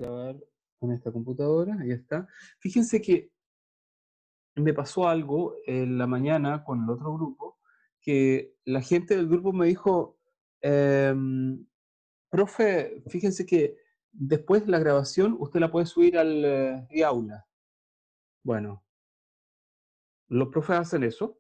grabar en esta computadora, ahí está. Fíjense que me pasó algo en la mañana con el otro grupo, que la gente del grupo me dijo, em, profe, fíjense que después de la grabación usted la puede subir al aula. Bueno, los profes hacen eso.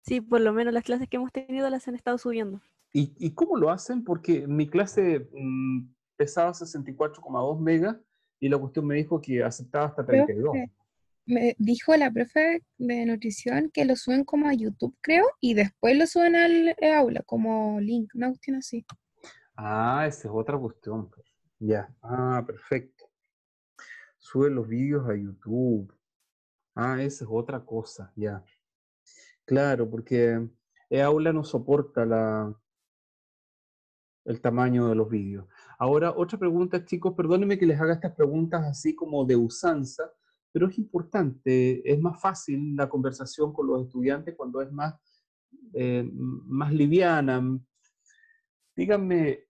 Sí, por lo menos las clases que hemos tenido las han estado subiendo. ¿Y cómo lo hacen? Porque mi clase pesaba 64,2 megas y la cuestión me dijo que aceptaba hasta 32. Profe, me dijo la profe de nutrición que lo suben como a YouTube, creo, y después lo suben al aula, como link, una cuestión así. Ah, esa es otra cuestión, pues. Ya. Ah, perfecto. Sube los vídeos a YouTube. Ah, esa es otra cosa, ya. Claro, porque Aula no soporta el tamaño de los vídeos. Ahora, otra pregunta, chicos, perdónenme que les haga estas preguntas así como de usanza, pero es importante, es más fácil la conversación con los estudiantes cuando es más liviana. Díganme,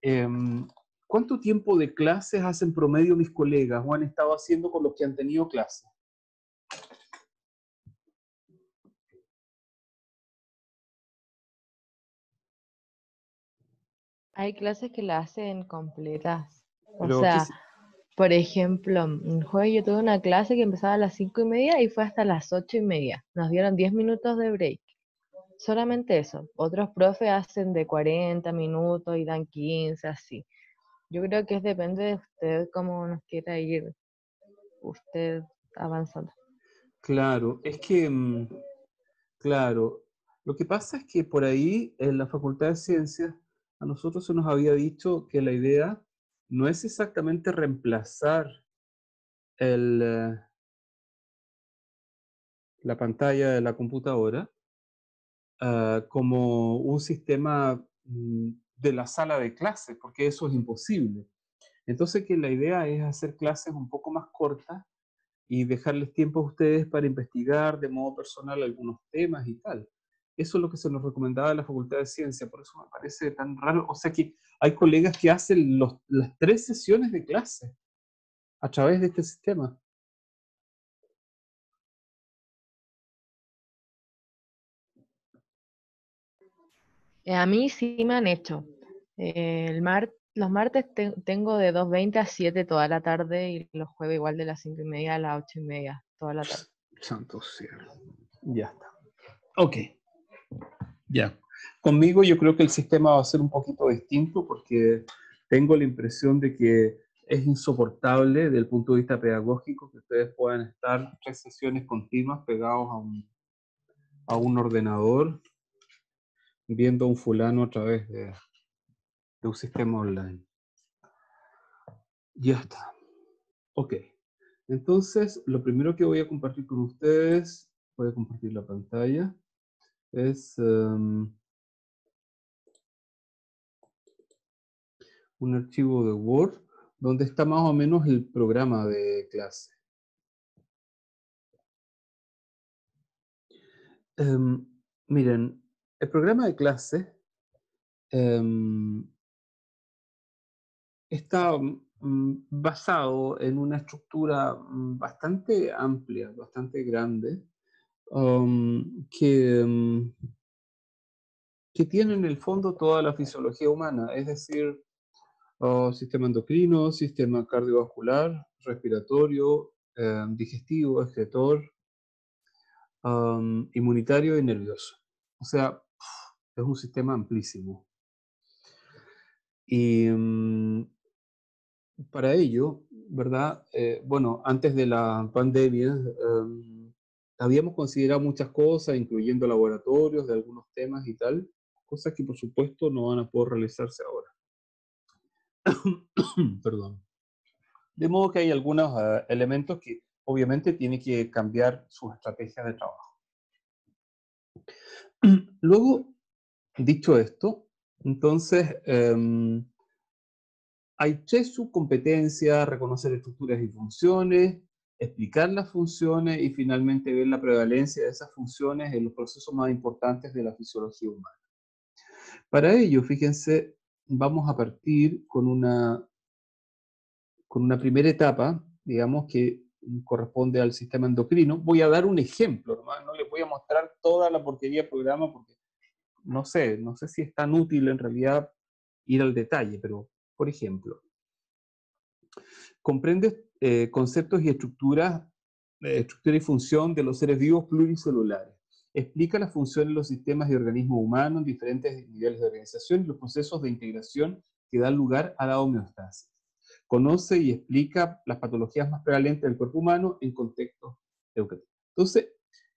¿cuánto tiempo de clases hacen promedio mis colegas o han estado haciendo con los que han tenido clases? Hay clases que la hacen completas. O Pero, sea, por ejemplo, un jueves yo tuve una clase que empezaba a las 5:30 y fue hasta las 8:30. Nos dieron 10 minutos de break. Solamente eso. Otros profes hacen de 40 minutos y dan 15, así. Yo creo que depende de usted cómo nos quiera ir usted avanzando. claro, es que, claro, lo que pasa es que por ahí en la Facultad de Ciencias a nosotros se nos había dicho que la idea no es exactamente reemplazar el, la pantalla de la computadora como un sistema de la sala de clases, porque eso es imposible. Entonces que la idea es hacer clases un poco más cortas y dejarles tiempo a ustedes para investigar de modo personal algunos temas y tal. Eso es lo que se nos recomendaba en la Facultad de Ciencia, por eso me parece tan raro. O sea que hay colegas que hacen las 3 sesiones de clase a través de este sistema. A mí sí me han hecho. Los martes tengo de 2:20 a 7 toda la tarde y los jueves igual de las 5:30 a las 8:30 toda la tarde. Santo cielo. Ya está. Ok, ya. Conmigo yo creo que el sistema va a ser un poquito distinto porque tengo la impresión de que es insoportable desde el punto de vista pedagógico que ustedes puedan estar 3 sesiones continuas pegados a un ordenador viendo a un fulano a través de un sistema online. Ya está. Ok. Entonces, lo primero que voy a compartir con ustedes, voy a compartir la pantalla, es un archivo de Word donde está más o menos el programa de clase. Miren, el programa de clase está basado en una estructura bastante amplia, bastante grande, que tiene en el fondo toda la fisiología humana, es decir, sistema endocrino, sistema cardiovascular, respiratorio, digestivo, excretor, inmunitario y nervioso. O sea, es un sistema amplísimo. Y para ello, ¿verdad? Bueno, antes de la pandemia, habíamos considerado muchas cosas, incluyendo laboratorios de algunos temas y tal, cosas que por supuesto no van a poder realizarse ahora. Perdón. De modo que hay algunos elementos que obviamente tienen que cambiar sus estrategias de trabajo. Luego, dicho esto, entonces hay 3 subcompetencias: reconocer estructuras y funciones, explicar las funciones y finalmente ver la prevalencia de esas funciones en los procesos más importantes de la fisiología humana. Para ello, fíjense, vamos a partir con una primera etapa, digamos, que corresponde al sistema endocrino. Voy a dar un ejemplo, nomás, no les voy a mostrar toda la porquería del programa porque no sé si es tan útil en realidad ir al detalle, pero, por ejemplo, comprende conceptos y estructura y función de los seres vivos pluricelulares. Explica la función de los sistemas y organismos humanos en diferentes niveles de organización y los procesos de integración que dan lugar a la homeostasis. Conoce y explica las patologías más prevalentes del cuerpo humano en contextos educativos. Entonces,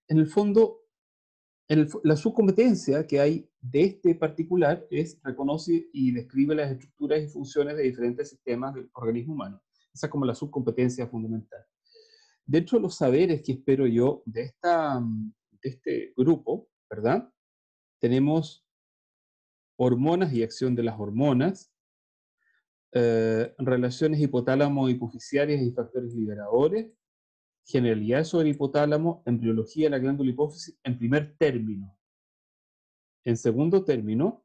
en el fondo, la subcompetencia que hay de este particular es reconoce y describe las estructuras y funciones de diferentes sistemas del organismo humano. Esa es como la subcompetencia fundamental. Dentro de los saberes que espero yo de este grupo, ¿verdad? Tenemos hormonas y acción de las hormonas, relaciones hipotálamo-hipofisiarias y factores liberadores, generalidades sobre el hipotálamo, embriología de la glándula hipófisis en primer término. En segundo término,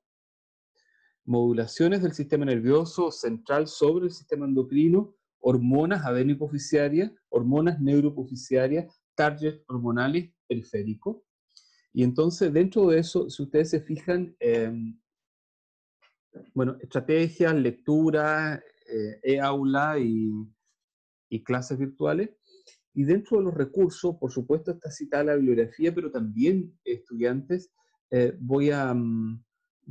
modulaciones del sistema nervioso central sobre el sistema endocrino, hormonas adenohipofisiarias, hormonas neurohipofisiarias, targets hormonales periféricos. Y entonces, dentro de eso, si ustedes se fijan, bueno, estrategias, lectura, e-aula y clases virtuales. Y dentro de los recursos, por supuesto, está citada la bibliografía, pero también, estudiantes, voy a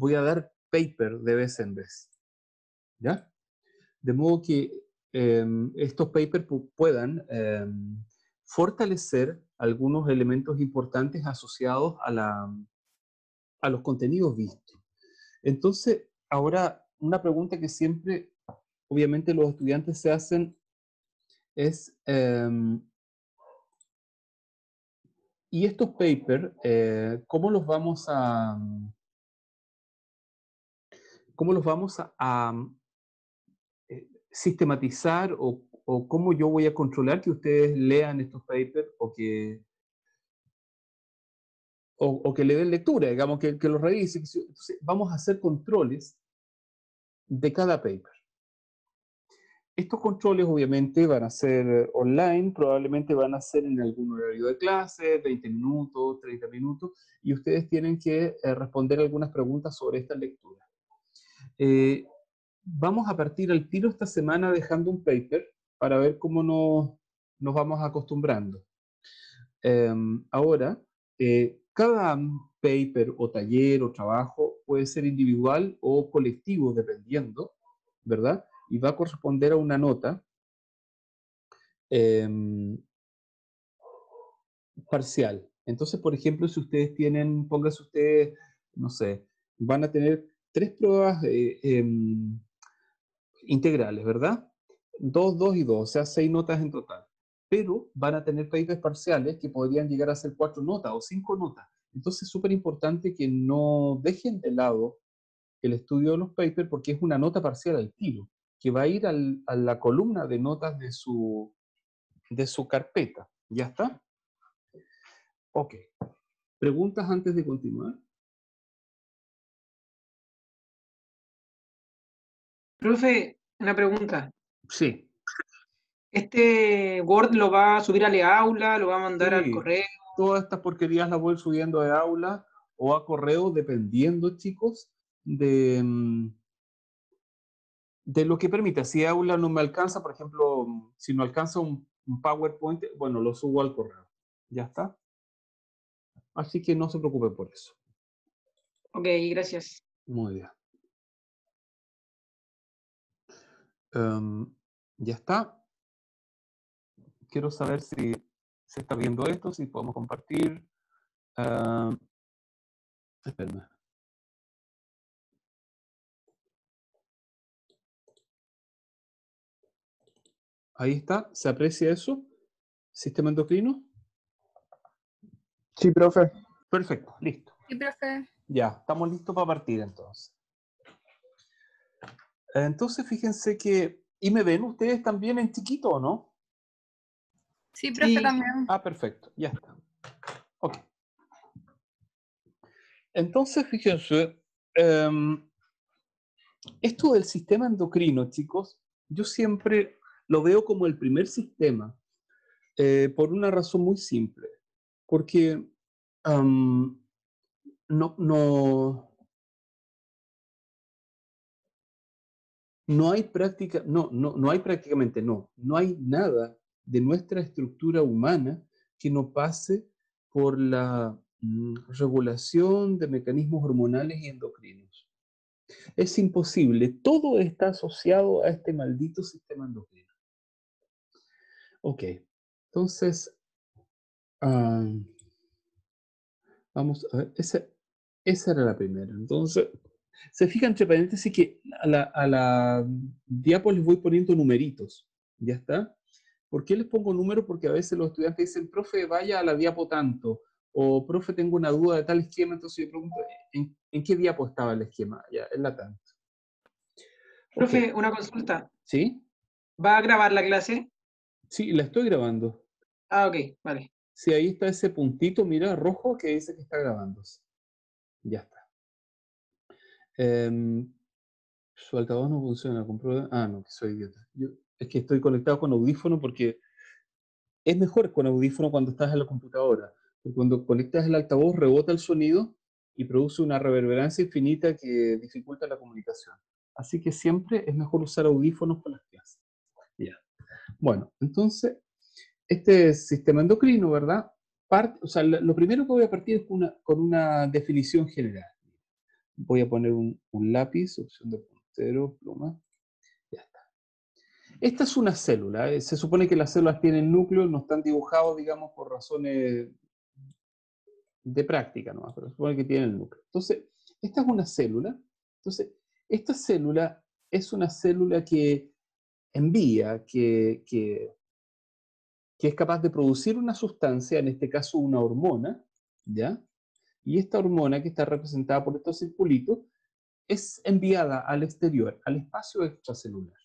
dar paper de vez en vez. ¿Ya? De modo que estos papers puedan fortalecer algunos elementos importantes asociados a los contenidos vistos. Entonces, ahora, una pregunta que siempre, obviamente, los estudiantes se hacen es, ¿y estos papers, cómo los vamos a sistematizar o cómo yo voy a controlar que ustedes lean estos papers o que le den lectura, digamos, que los revisen? Entonces, vamos a hacer controles de cada paper. Estos controles obviamente van a ser online, probablemente van a ser en algún horario de clase, 20 minutos, 30 minutos, y ustedes tienen que responder algunas preguntas sobre esta lectura. Vamos a partir al tiro esta semana dejando un paper para ver cómo nos vamos acostumbrando. Ahora, cada paper o taller o trabajo puede ser individual o colectivo, dependiendo, ¿verdad? Y va a corresponder a una nota parcial. Entonces, por ejemplo, si ustedes tienen, pónganse ustedes, no sé, van a tener 3 pruebas integrales, ¿verdad? 2, 2 y 2, o sea, 6 notas en total. Pero van a tener papers parciales que podrían llegar a ser 4 notas o 5 notas. Entonces es súper importante que no dejen de lado el estudio de los papers porque es una nota parcial al tiro, que va a ir a la columna de notas de su carpeta. ¿Ya está? Ok. ¿Preguntas antes de continuar? Profe, una pregunta. Sí. ¿Este Word lo va a subir a la aula, lo va a mandar al Sí. correo? Todas estas porquerías las voy subiendo de aula o a correo, dependiendo, chicos, de lo que permita. Si aula no me alcanza, por ejemplo, si no alcanza un PowerPoint, bueno, lo subo al correo. ¿Ya está? Así que no se preocupen por eso. Ok, gracias. Muy bien. ¿Ya está? Quiero saber si se está viendo esto, si podemos compartir. Espérame. Ahí está. ¿Se aprecia eso? ¿Sistema endocrino? Sí, profe. Perfecto, listo. Sí, profe. Ya, estamos listos para partir entonces. Entonces, fíjense que... ¿Y me ven ustedes también en chiquito o no? Sí, profe, Sí. también. Ah, perfecto, ya está. Ok. Entonces, fíjense, Esto del sistema endocrino, chicos, yo siempre lo veo como el primer sistema, por una razón muy simple. Porque am, no, no, no hay práctica, no hay prácticamente, no hay nada de nuestra estructura humana que no pase por la regulación de mecanismos hormonales y endocrinos. Es imposible, todo está asociado a este maldito sistema endocrino. Ok, entonces, ah, vamos a ver, esa era la primera. Entonces, se fijan entre paréntesis que a la diapo les voy poniendo numeritos. ¿Ya está? ¿Por qué les pongo números? Porque a veces los estudiantes dicen, profe, vaya a la diapo tanto, o profe, tengo una duda de tal esquema, entonces yo pregunto, ¿en qué diapo estaba el esquema? Ya, en la tanto. Ok, Profe, una consulta. ¿sí? ¿Va a grabar la clase? Sí, la estoy grabando. Ah, ok, vale. Sí, ahí está ese puntito, mira, rojo, que dice que está grabándose. Ya está. Su altavoz no funciona, comprueba. Ah, no, que soy idiota. Es que estoy conectado con audífono porque es mejor con audífono cuando estás en la computadora. Porque cuando conectas el altavoz rebota el sonido y produce una reverberancia infinita que dificulta la comunicación. Así que siempre es mejor usar audífonos para las clases. Ya. Bueno, entonces, este sistema endocrino, ¿verdad? O sea, lo primero que voy a partir es con una definición general. Voy a poner un lápiz, opción de puntero, pluma. Ya está. Esta es una célula. Se supone que las células tienen núcleos, no están dibujados, digamos, por razones de práctica, ¿no? Pero se supone que tienen el núcleo. Entonces, esta es una célula. Entonces, esta célula es una célula que envía, que es capaz de producir una sustancia, en este caso una hormona, ¿ya? Y esta hormona, que está representada por estos circulitos, es enviada al exterior, al espacio extracelular.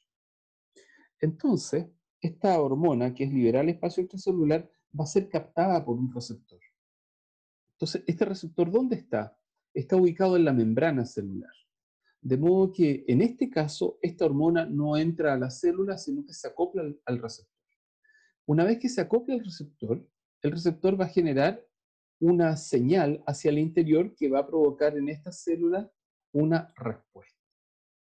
Entonces, esta hormona, que es liberar el espacio extracelular, va a ser captada por un receptor. Entonces, ¿este receptor dónde está? Está ubicado en la membrana celular. De modo que, en este caso, esta hormona no entra a la célula, sino que se acopla al receptor. Una vez que se acopla al receptor, el receptor va a generar una señal hacia el interior que va a provocar en esta célula una respuesta.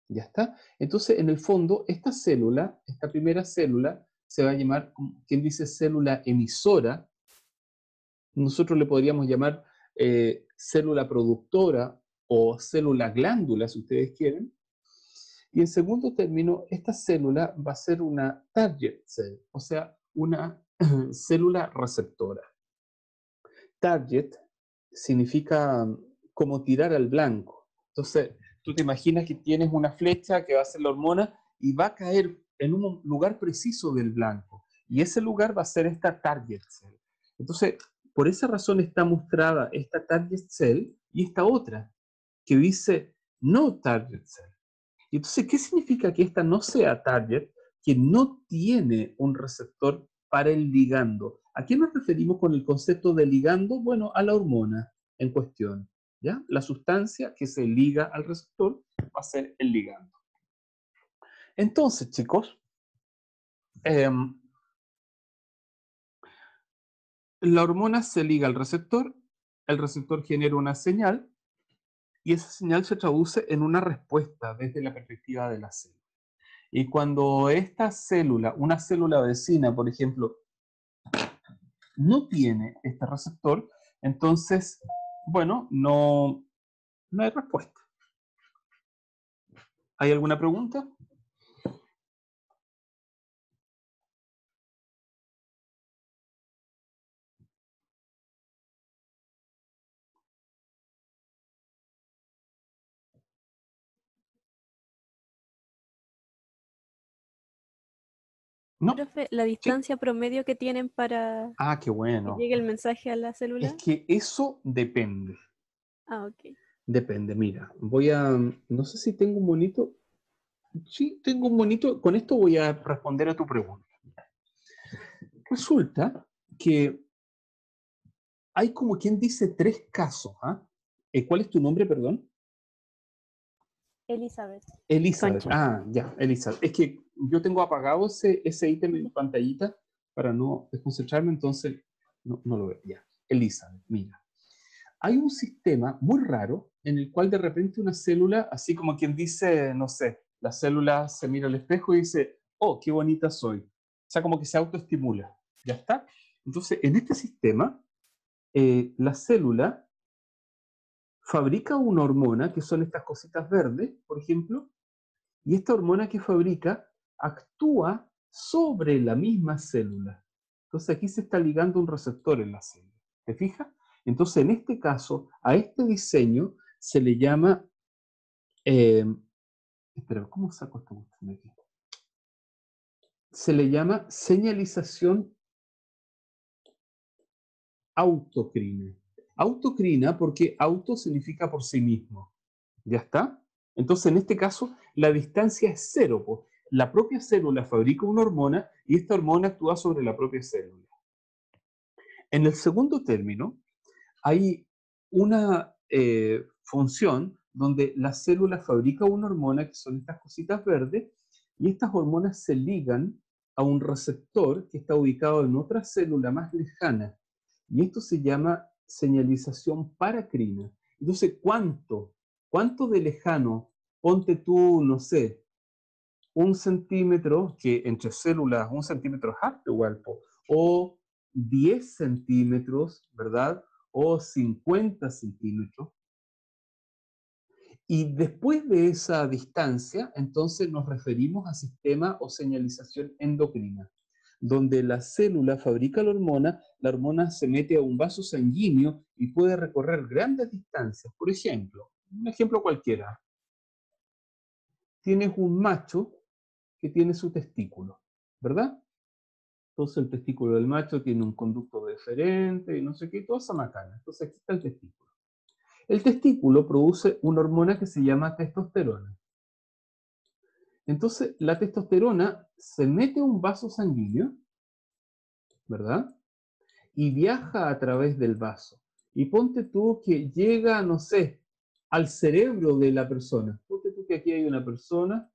¿Ya está? Entonces, en el fondo, esta célula, esta primera célula, se va a llamar, quien dice célula emisora. Nosotros le podríamos llamar célula productora o célula glándula, si ustedes quieren. Y en segundo término, esta célula va a ser una target cell, o sea, una célula receptora. Target significa como tirar al blanco. Entonces, tú te imaginas que tienes una flecha que va a ser la hormona y va a caer en un lugar preciso del blanco. Y ese lugar va a ser esta target cell. Entonces, por esa razón está mostrada esta target cell y esta otra, que dice no target cell. Y entonces, ¿qué significa que esta no sea target? Que no tiene un receptor para el ligando. ¿A qué nos referimos con el concepto de ligando? Bueno, a la hormona en cuestión. ¿Ya? La sustancia que se liga al receptor va a ser el ligando. Entonces, chicos, la hormona se liga al receptor, el receptor genera una señal y esa señal se traduce en una respuesta desde la perspectiva de la célula. Y cuando esta célula, una célula vecina, por ejemplo, no tiene este receptor, entonces, bueno, no hay respuesta. ¿Hay alguna pregunta? No. Profe, la Sí. distancia promedio que tienen para Ah, qué que bueno. llegue el mensaje a la Es célula. que eso depende. Ah, ok. Depende, mira. No sé si tengo un monito. Sí, tengo un monito. Con esto voy a responder a tu pregunta. Resulta que hay como quien dice tres casos. ¿Ah? ¿Cuál es tu nombre, perdón? Elizabeth. Elizabeth. Concha. Ah, ya, Elizabeth. Es que yo tengo apagado ese ítem en pantallita para no desconcentrarme, entonces no lo veo. Ya, Elizabeth, mira. Hay un sistema muy raro en el cual de repente una célula, así como quien dice, no sé, la célula se mira al espejo y dice, oh, qué bonita soy. O sea, como que se autoestimula. ¿Ya está? Entonces, en este sistema, la célula fabrica una hormona, que son estas cositas verdes, por ejemplo, y esta hormona que fabrica actúa sobre la misma célula. Entonces aquí se está ligando un receptor en la célula. ¿Te fijas? Entonces en este caso, a este diseño se le llama... espera, ¿cómo saco esta cuestión de aquí? Se le llama señalización autocrina. Autocrina porque auto significa por sí mismo. ¿Ya está? Entonces, en este caso, la distancia es cero. Pues. La propia célula fabrica una hormona y esta hormona actúa sobre la propia célula. En el segundo término, hay una función donde la célula fabrica una hormona, que son estas cositas verdes, y estas hormonas se ligan a un receptor que está ubicado en otra célula más lejana. Y esto se llama señalización paracrina. Entonces, ¿cuánto de lejano? Ponte tú, no sé, 1 centímetro, que entre células 1 centímetro es harto igual, o 10 centímetros, ¿verdad? O 50 centímetros. Y después de esa distancia, entonces nos referimos a sistema o señalización endocrina, donde la célula fabrica la hormona se mete a un vaso sanguíneo y puede recorrer grandes distancias. Por ejemplo, un ejemplo cualquiera. Tienes un macho que tiene su testículo, ¿verdad? Entonces el testículo del macho tiene un conducto deferente y no sé qué, toda esa macana. Entonces aquí está el testículo. El testículo produce una hormona que se llama testosterona. Entonces la testosterona se mete a un vaso sanguíneo, ¿verdad? Y viaja a través del vaso. Y ponte tú que llega, no sé, al cerebro de la persona. Ponte tú que aquí hay una persona,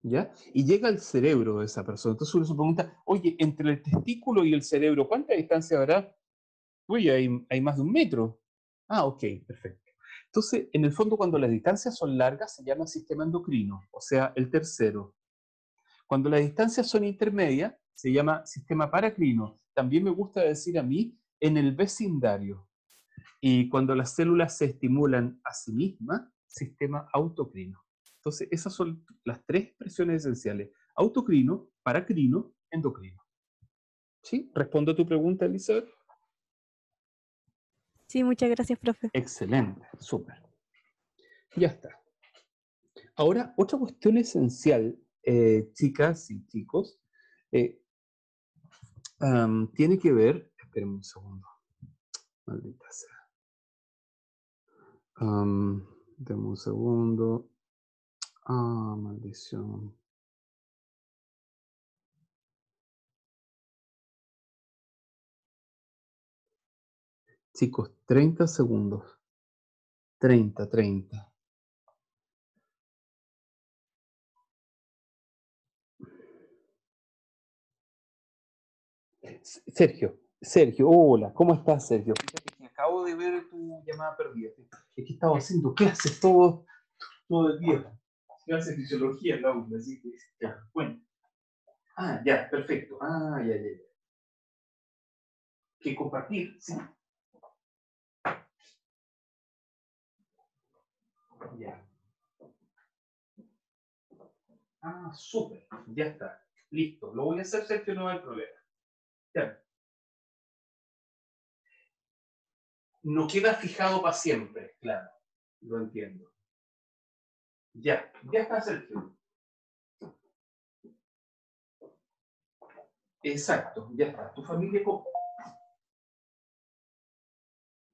¿ya? Y llega al cerebro de esa persona. Entonces uno se pregunta, oye, entre el testículo y el cerebro, ¿cuánta distancia habrá? Uy, hay más de 1 metro. Ah, ok, perfecto. Entonces, en el fondo, cuando las distancias son largas, se llama sistema endocrino, o sea, el tercero. Cuando las distancias son intermedias, se llama sistema paracrino. También me gusta decir a mí, en el vecindario. Y cuando las células se estimulan a sí mismas, sistema autocrino. Entonces, esas son las tres expresiones esenciales. Autocrino, paracrino, endocrino. ¿Sí? ¿Respondo a tu pregunta, Elizabeth? Sí, muchas gracias, profe. Excelente, súper. Ya está. Ahora, otra cuestión esencial, chicas y chicos, tiene que ver, espérenme un segundo, maldita sea. Deme un segundo. Ah, maldición. Chicos, 30 segundos. 30. Sergio, hola, ¿cómo estás, Sergio? Fíjate que acabo de ver tu llamada perdida. Es que estaba haciendo clases todo el día. Clases de fisiología en la aula, así que ya, bueno. Ah, ya, perfecto. Ah, ya. Que compartir, sí. Ya. Ah, súper. Ya está. Listo. Lo voy a hacer, Sergio, no hay problema. Ya. No queda fijado para siempre, claro. Lo entiendo. Ya está, Sergio. Exacto, ya está. Tu familia.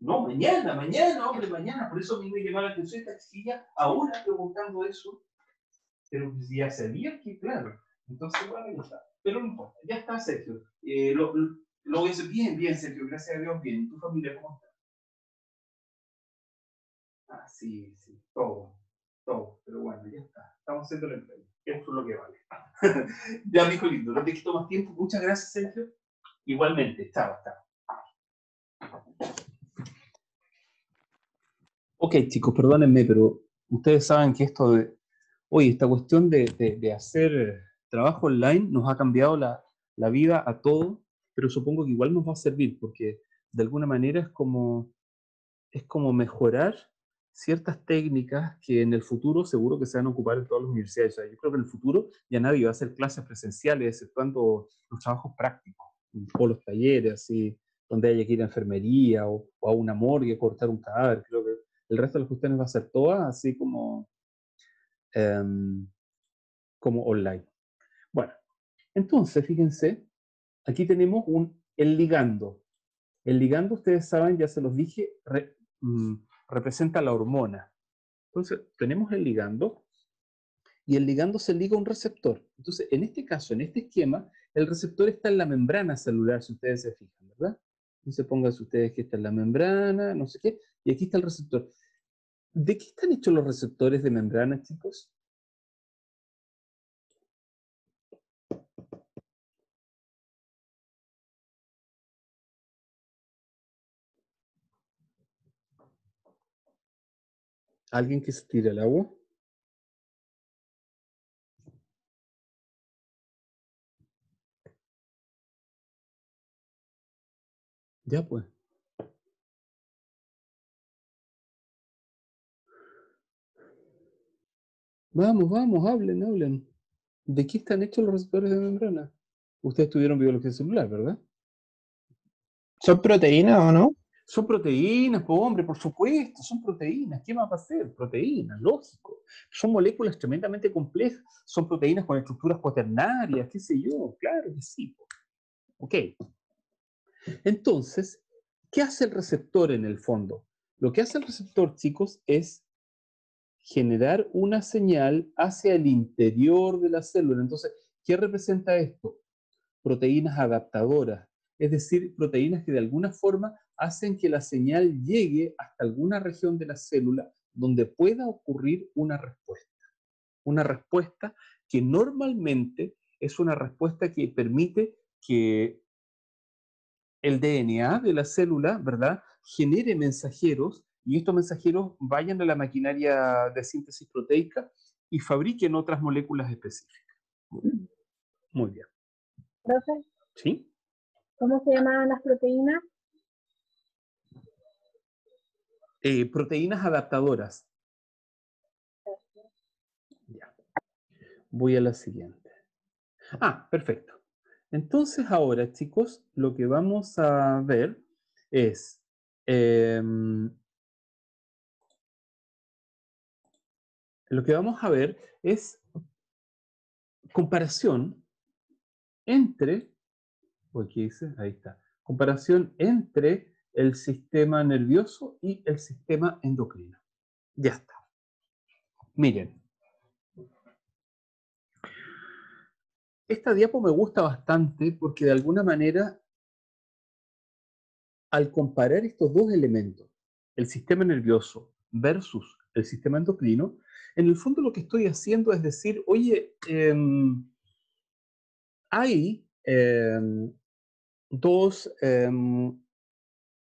No, mañana, hombre, mañana. Por eso a mí me llamó la atención esta chiquilla ahora preguntando eso. Pero pues ya sabía que, claro. Entonces, bueno, ya está. Pero no importa, ya está, Sergio. Lo voy a hacer bien, Sergio. Gracias a Dios, bien. ¿Tu familia cómo está? Ah, sí, sí, todo, todo. Pero bueno, ya está. Estamos haciendo el empeño. Eso es lo que vale. Ya, mijo lindo, no te quito más tiempo. Muchas gracias, Sergio. Igualmente, chao, chao. Ok, chicos, perdónenme, pero ustedes saben que esto de, oye, esta cuestión de hacer trabajo online nos ha cambiado la vida a todos, pero supongo que igual nos va a servir, porque de alguna manera es como mejorar ciertas técnicas que en el futuro seguro que se van a ocupar en todas las universidades. O sea, yo creo que en el futuro ya nadie va a hacer clases presenciales, exceptuando los trabajos prácticos, o los talleres, así, donde haya que ir a enfermería o a una morgue, cortar un cadáver. Creo que el resto de las cuestiones va a ser todas así em, como online. Bueno, entonces, fíjense, aquí tenemos el ligando. El ligando, ustedes saben, ya se los dije, representa la hormona. Entonces, tenemos el ligando y el ligando se liga a un receptor. Entonces, en este caso, en este esquema, el receptor está en la membrana celular, si ustedes se fijan, ¿verdad? Entonces, pónganse ustedes que está en la membrana, no sé qué, y aquí está el receptor. ¿De qué están hechos los receptores de membrana, chicos? ¿Alguien que se tire al agua? Ya, pues. Vamos, vamos, hablen, hablen. ¿De qué están hechos los receptores de membrana? Ustedes tuvieron biología celular, ¿verdad? ¿Son proteínas o no? Son proteínas, pues hombre, por supuesto, son proteínas. ¿Qué más va a ser? Proteínas, lógico. Son moléculas tremendamente complejas. Son proteínas con estructuras cuaternarias, qué sé yo. Claro que sí. Ok. Entonces, ¿qué hace el receptor en el fondo? Lo que hace el receptor, chicos, es generar una señal hacia el interior de la célula. Entonces, ¿qué representa esto? Proteínas adaptadoras, es decir, proteínas que de alguna forma hacen que la señal llegue hasta alguna región de la célula donde pueda ocurrir una respuesta que normalmente es una respuesta que permite que el DNA de la célula, ¿verdad?, genere mensajeros y estos mensajeros vayan a la maquinaria de síntesis proteica y fabriquen otras moléculas específicas. Muy bien. Profe, ¿Sí? ¿cómo se llamaban las proteínas? Proteínas adaptadoras. Ya. Voy a la siguiente. Ah, perfecto. Entonces ahora, chicos, lo que vamos a ver es comparación entre, ¿qué dice? Ahí está. Comparación entre el sistema nervioso y el sistema endocrino. Ya está. Miren, esta diapo me gusta bastante porque de alguna manera, al comparar estos dos elementos, el sistema nervioso versus el sistema endocrino, en el fondo lo que estoy haciendo es decir, oye, hay dos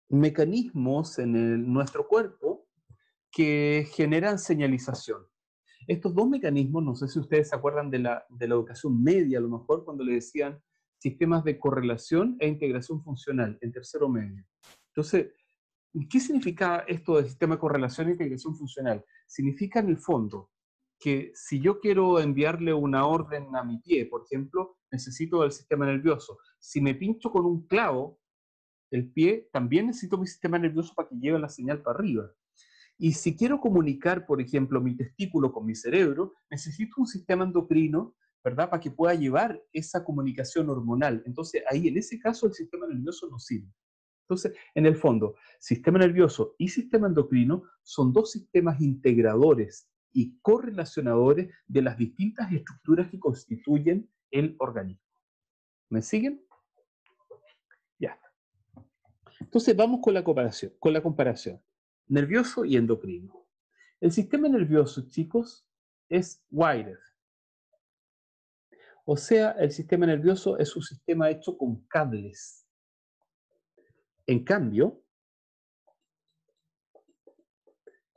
mecanismos en nuestro cuerpo que generan señalización. Estos dos mecanismos, no sé si ustedes se acuerdan de la educación media, a lo mejor cuando le decían sistemas de correlación e integración funcional en tercero medio. Entonces, ¿qué significa esto del sistema de correlación e integración funcional? Significa en el fondo que si yo quiero enviarle una orden a mi pie, por ejemplo, necesito el sistema nervioso. Si me pincho con un clavo, el pie, también necesito mi sistema nervioso para que lleve la señal para arriba. Y si quiero comunicar, por ejemplo, mi testículo con mi cerebro, necesito un sistema endocrino, ¿verdad? Para que pueda llevar esa comunicación hormonal. Entonces, ahí, en ese caso, el sistema nervioso no sirve. Entonces, en el fondo, sistema nervioso y sistema endocrino son dos sistemas integradores y correlacionadores de las distintas estructuras que constituyen el organismo. ¿Me siguen? Ya. Entonces, vamos con la comparación. Nervioso y endocrino. El sistema nervioso, chicos, es wired. O sea, el sistema nervioso es un sistema hecho con cables. En cambio,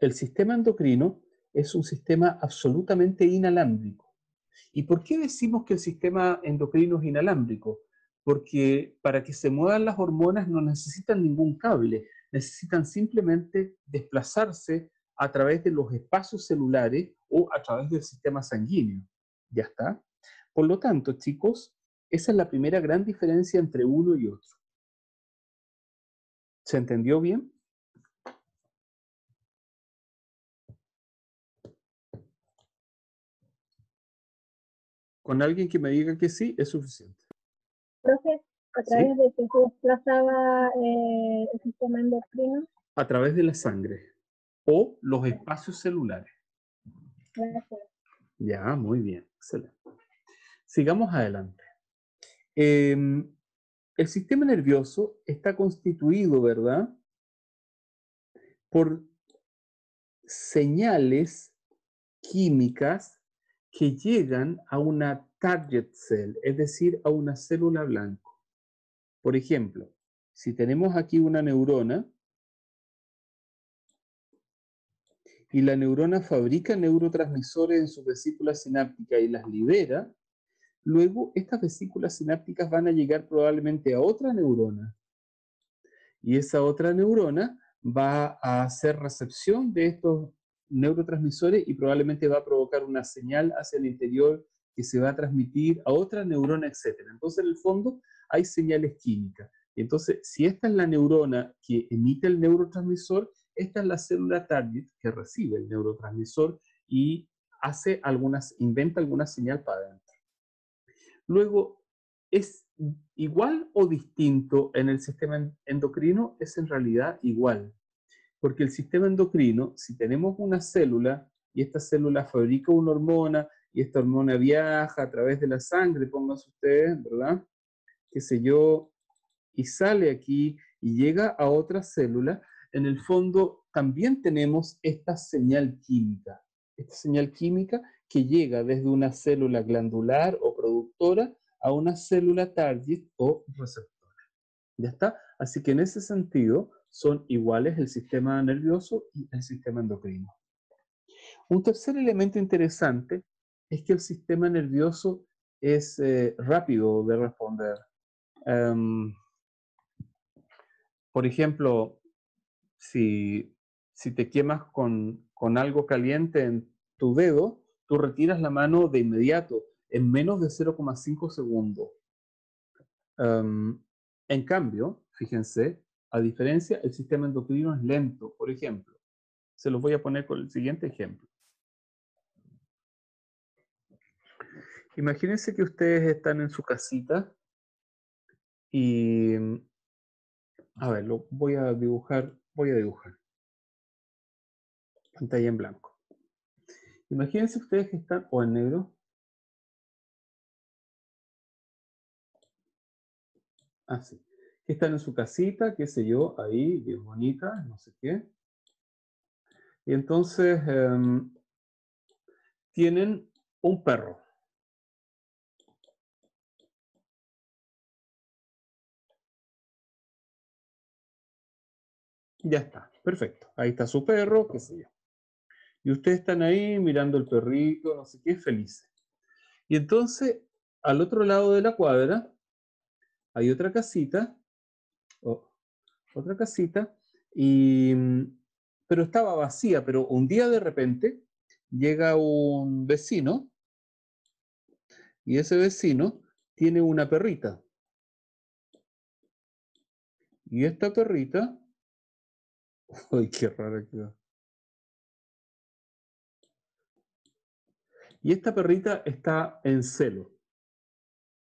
el sistema endocrino es un sistema absolutamente inalámbrico. ¿Y por qué decimos que el sistema endocrino es inalámbrico? Porque para que se muevan las hormonas no necesitan ningún cable, necesitan simplemente desplazarse a través de los espacios celulares o a través del sistema sanguíneo. ¿Ya está? Por lo tanto, chicos, esa es la primera gran diferencia entre uno y otro. ¿Se entendió bien? Con alguien que me diga que sí, es suficiente. Profe, ¿a ¿Sí? través de qué se desplazaba el sistema endocrino? A través de la sangre o los espacios celulares. Gracias. Ya, muy bien, excelente. Sigamos adelante. El sistema nervioso está constituido, ¿verdad?, por señales químicas que llegan a una target cell, es decir, a una célula blanco. Por ejemplo, si tenemos aquí una neurona y la neurona fabrica neurotransmisores en sus vesículas sinápticas y las libera, luego estas vesículas sinápticas van a llegar probablemente a otra neurona. Y esa otra neurona va a hacer recepción de estos neurotransmisores y probablemente va a provocar una señal hacia el interior que se va a transmitir a otra neurona, etc. Entonces, en el fondo, hay señales químicas. Entonces, si esta es la neurona que emite el neurotransmisor, esta es la célula target que recibe el neurotransmisor y inventa alguna señal para adentro. Luego, ¿es igual o distinto en el sistema endocrino? Es en realidad igual. Porque el sistema endocrino, si tenemos una célula y esta célula fabrica una hormona y esta hormona viaja a través de la sangre, pónganse ustedes, ¿verdad? Qué sé yo, y sale aquí y llega a otra célula, en el fondo también tenemos esta señal química. Esta señal química que llega desde una célula glandular o productora a una célula target o receptora. ¿Ya está? Así que en ese sentido son iguales el sistema nervioso y el sistema endocrino. Un tercer elemento interesante es que el sistema nervioso es rápido de responder. Por ejemplo, si te quemas con algo caliente en tu dedo, tú retiras la mano de inmediato, en menos de 0,5 segundos. En cambio, fíjense, a diferencia, el sistema endocrino es lento. Por ejemplo, se los voy a poner con el siguiente ejemplo. Imagínense que ustedes están en su casita y, a ver, lo voy a dibujar. Pantalla en blanco. Imagínense ustedes que están, o en negro. Así. Que están en su casita, qué sé yo, ahí, bien bonita, no sé qué. Y entonces tienen un perro. Ya está, perfecto. Ahí está su perro, qué sé yo. Y ustedes están ahí mirando el perrito, no sé qué, felices. Y entonces, al otro lado de la cuadra, hay otra casita, y, pero estaba vacía, pero un día de repente llega un vecino, y ese vecino tiene una perrita. Y esta perrita, ¡ay, qué rara quedó! Y esta perrita está en celo.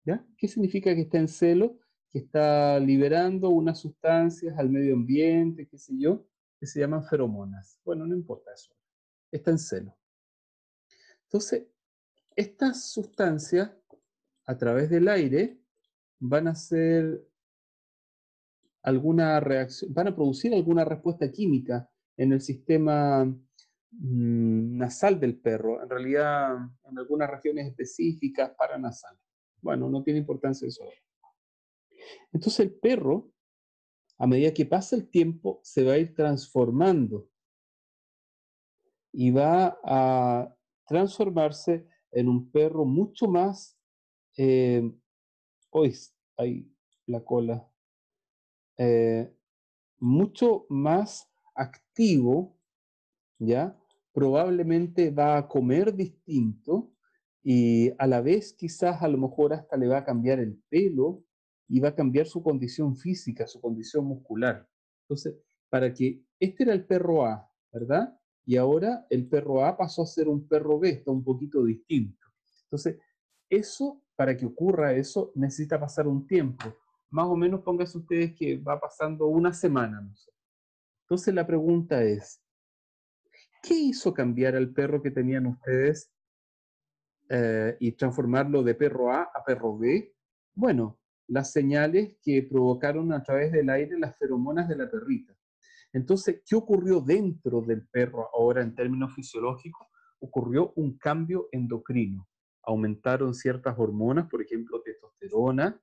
¿Ya? ¿Qué significa que está en celo? Que está liberando unas sustancias al medio ambiente, qué sé yo, que se llaman feromonas. Bueno, no importa eso. Está en celo. Entonces, estas sustancias, a través del aire, van a hacer alguna reacción, van a producir alguna respuesta química en el sistema nasal del perro, en realidad en algunas regiones específicas paranasales. Bueno, no tiene importancia eso ahora. Entonces el perro, a medida que pasa el tiempo, se va a ir transformando y va a transformarse en un perro mucho más, hoy hay la cola, eh, mucho más activo, ¿ya? Probablemente va a comer distinto y a la vez quizás a lo mejor hasta le va a cambiar el pelo y va a cambiar su condición física, su condición muscular. Entonces, para que este era el perro A, ¿verdad? Y ahora el perro A pasó a ser un perro B, está un poquito distinto. Entonces, eso, para que ocurra eso, necesita pasar un tiempo. Más o menos pónganse ustedes que va pasando una semana, no sé. Entonces la pregunta es, ¿qué hizo cambiar al perro que tenían ustedes y transformarlo de perro A perro B? Bueno, las señales que provocaron a través del aire las feromonas de la perrita. Entonces, ¿qué ocurrió dentro del perro ahora en términos fisiológicos? Ocurrió un cambio endocrino. Aumentaron ciertas hormonas, por ejemplo, testosterona.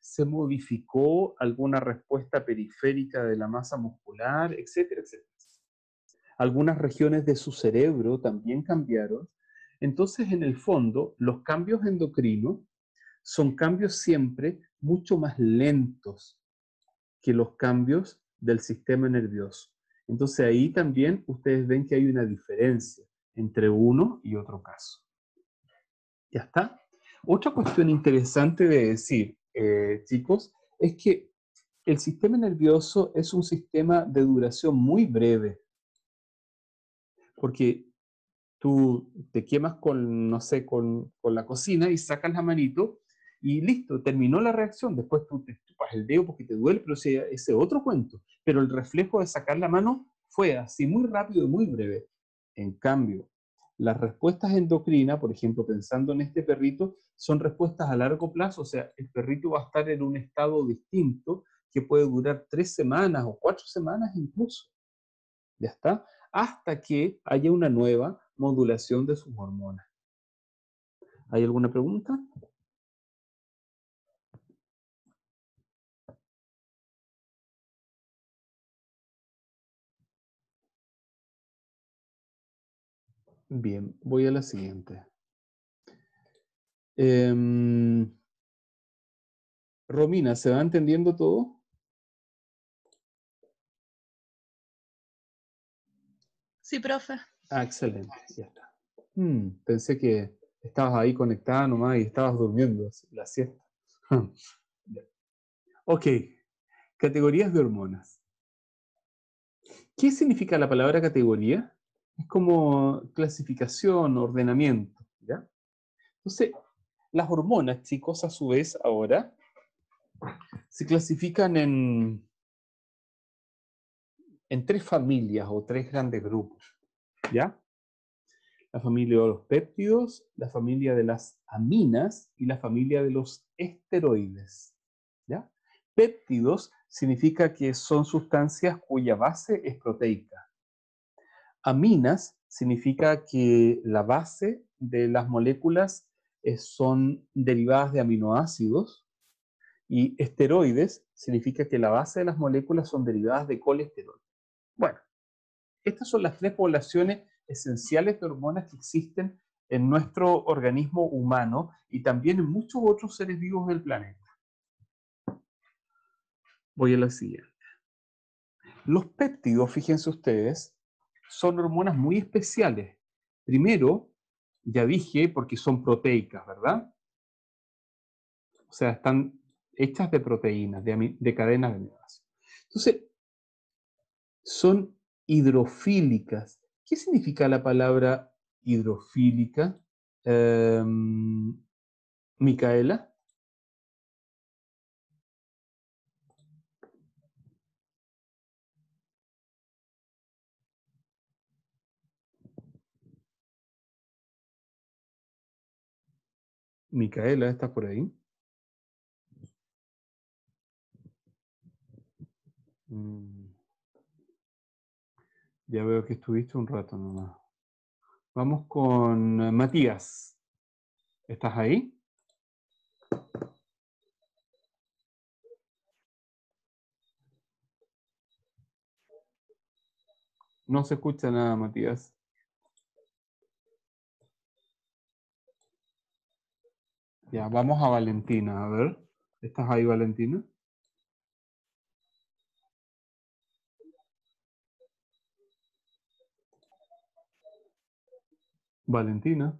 Se modificó alguna respuesta periférica de la masa muscular, etcétera, etcétera. Algunas regiones de su cerebro también cambiaron. Entonces, en el fondo, los cambios endocrinos son cambios siempre mucho más lentos que los cambios del sistema nervioso. Entonces, ahí también ustedes ven que hay una diferencia entre uno y otro caso. ¿Ya está? Otra cuestión interesante de decir, chicos, es que el sistema nervioso es un sistema de duración muy breve, porque tú te quemas con, no sé, con la cocina y sacas la manito y listo, terminó la reacción. Después tú te chupas el dedo porque te duele, pero ese otro cuento. Pero el reflejo de sacar la mano fue así muy rápido y muy breve. En cambio, las respuestas endocrinas, por ejemplo, pensando en este perrito, son respuestas a largo plazo. O sea, el perrito va a estar en un estado distinto que puede durar 3 semanas o 4 semanas incluso. ¿Ya está? Hasta que haya una nueva modulación de sus hormonas. ¿Hay alguna pregunta? Bien, voy a la siguiente. Romina, ¿se va entendiendo todo? Sí, profe. Ah, excelente, ya está. Pensé que estabas ahí conectada nomás y estabas durmiendo la siesta. Ok, categorías de hormonas. ¿Qué significa la palabra categoría? Es como clasificación, ordenamiento, ¿ya? Entonces, las hormonas, chicos, a su vez, ahora, se clasifican en 3 familias o 3 grandes grupos, ¿ya? La familia de los péptidos, la familia de las aminas y la familia de los esteroides, ¿ya? Péptidos significa que son sustancias cuya base es proteica. Aminas significa que la base de las moléculas son derivadas de aminoácidos y esteroides significa que la base de las moléculas son derivadas de colesterol. Bueno, estas son las 3 poblaciones esenciales de hormonas que existen en nuestro organismo humano y también en muchos otros seres vivos del planeta. Voy a la siguiente. Los péptidos, fíjense ustedes, son hormonas muy especiales. Primero, ya dije, porque son proteicas, ¿verdad? O sea, están hechas de proteínas, de cadenas de aminoácidos. Entonces, son hidrofílicas. ¿Qué significa la palabra hidrofílica? Micaela. Micaela, ¿estás por ahí? Ya veo que estuviste un rato nomás. Vamos con Matías. ¿Estás ahí? No se escucha nada, Matías. Ya, vamos a Valentina, a ver. ¿Estás ahí, Valentina? Valentina.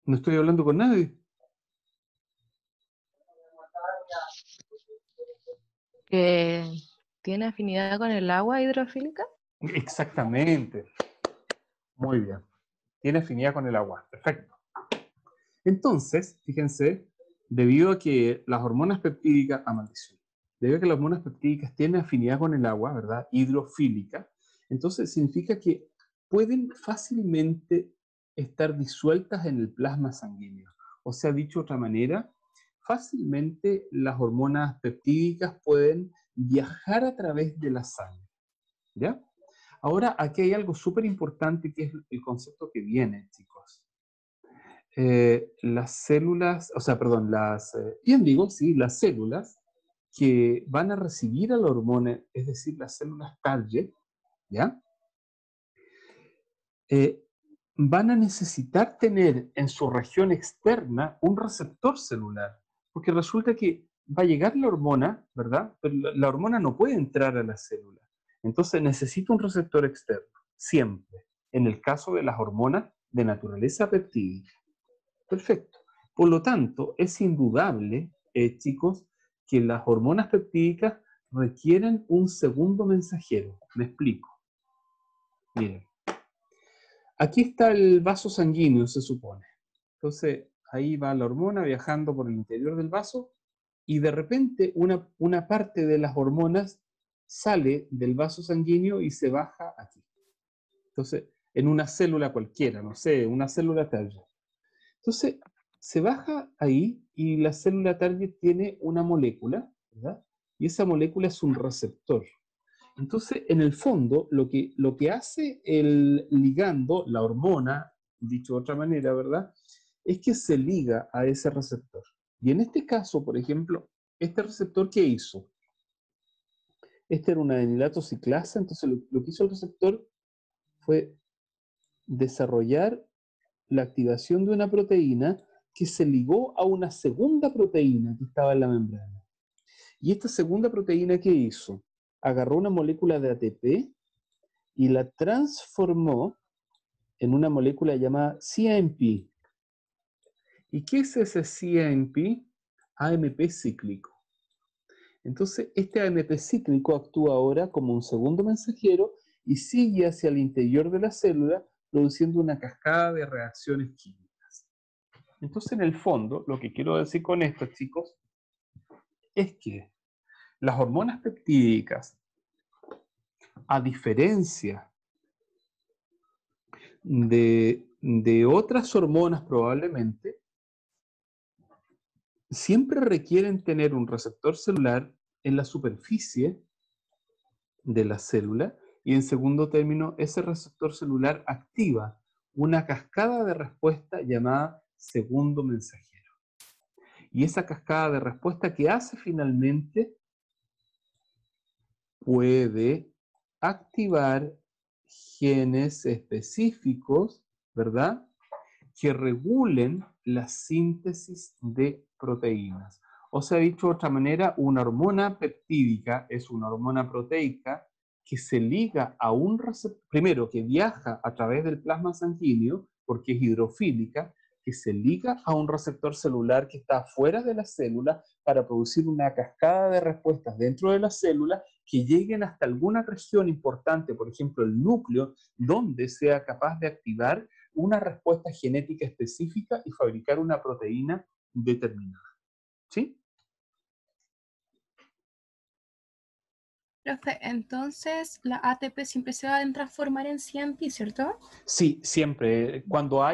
No estoy hablando con nadie. Que tiene afinidad con el agua hidrofílica. Exactamente. Muy bien. Tiene afinidad con el agua. Perfecto. Entonces, fíjense, debido a que las hormonas peptídicas, maldición, debido a que las hormonas peptídicas tienen afinidad con el agua, ¿verdad? Hidrofílica, entonces significa que pueden fácilmente estar disueltas en el plasma sanguíneo. O sea, dicho de otra manera, fácilmente las hormonas peptídicas pueden viajar a través de la sangre, ¿ya? Ahora, aquí hay algo súper importante que es el concepto que viene, chicos. Las células, o sea, perdón, bien digo, sí, las células que van a recibir a la hormona, es decir, las células target, ¿ya? Van a necesitar tener en su región externa un receptor celular, porque resulta que va a llegar la hormona, ¿verdad? Pero la hormona no puede entrar a la célula. Entonces necesita un receptor externo, siempre, en el caso de las hormonas de naturaleza peptídica. Perfecto. Por lo tanto, es indudable, chicos, que las hormonas peptídicas requieren un segundo mensajero. Me explico. Miren, aquí está el vaso sanguíneo, se supone. Entonces, ahí va la hormona viajando por el interior del vaso y de repente una parte de las hormonas sale del vaso sanguíneo y se baja aquí. Entonces, en una célula cualquiera, no sé, una célula target. Entonces, se baja ahí y la célula target tiene una molécula, ¿verdad? Y esa molécula es un receptor. Entonces, en el fondo, lo que hace el ligando, la hormona, dicho de otra manera, ¿verdad? Es que se liga a ese receptor. Y en este caso, por ejemplo, este receptor, ¿qué hizo? Este era una adenilato ciclasa, entonces lo que hizo el receptor fue desarrollar la activación de una proteína que se ligó a una segunda proteína que estaba en la membrana. Y esta segunda proteína, ¿qué hizo? Agarró una molécula de ATP y la transformó en una molécula llamada CAMP. ¿Y qué es ese CAMP? AMP cíclico. Entonces, este AMP cíclico actúa ahora como un segundo mensajero y sigue hacia el interior de la célula produciendo una cascada de reacciones químicas. Entonces, en el fondo, lo que quiero decir con esto, chicos, es que las hormonas peptídicas, a diferencia de otras hormonas probablemente, siempre requieren tener un receptor celular en la superficie de la célula y en segundo término, ese receptor celular activa una cascada de respuesta llamada segundo mensajero. Y esa cascada de respuesta que hace finalmente puede activar genes específicos, ¿verdad? Que regulen la síntesis de proteínas. O sea, dicho de otra manera, una hormona peptídica es una hormona proteica que se liga a un receptor, primero que viaja a través del plasma sanguíneo, porque es hidrofílica, que se liga a un receptor celular que está fuera de la célula para producir una cascada de respuestas dentro de la célula que lleguen hasta alguna región importante, por ejemplo el núcleo, donde sea capaz de activar una respuesta genética específica y fabricar una proteína determinada. ¿Sí? Profe, entonces la ATP siempre se va a transformar en CMP, ¿cierto? Sí, siempre. Cuando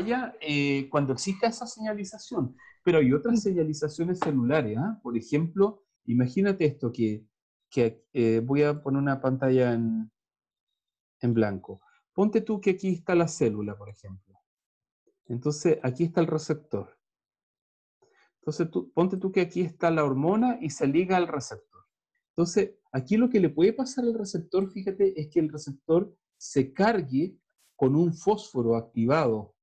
exista esa señalización. Pero hay otras señalizaciones celulares, ¿ah? Por ejemplo, imagínate esto, voy a poner una pantalla en blanco. Ponte tú que aquí está la célula, por ejemplo. Entonces, aquí está el receptor. Entonces, ponte tú que aquí está la hormona y se liga al receptor. Entonces, aquí lo que le puede pasar al receptor, fíjate, es que el receptor se cargue con un fósforo activado.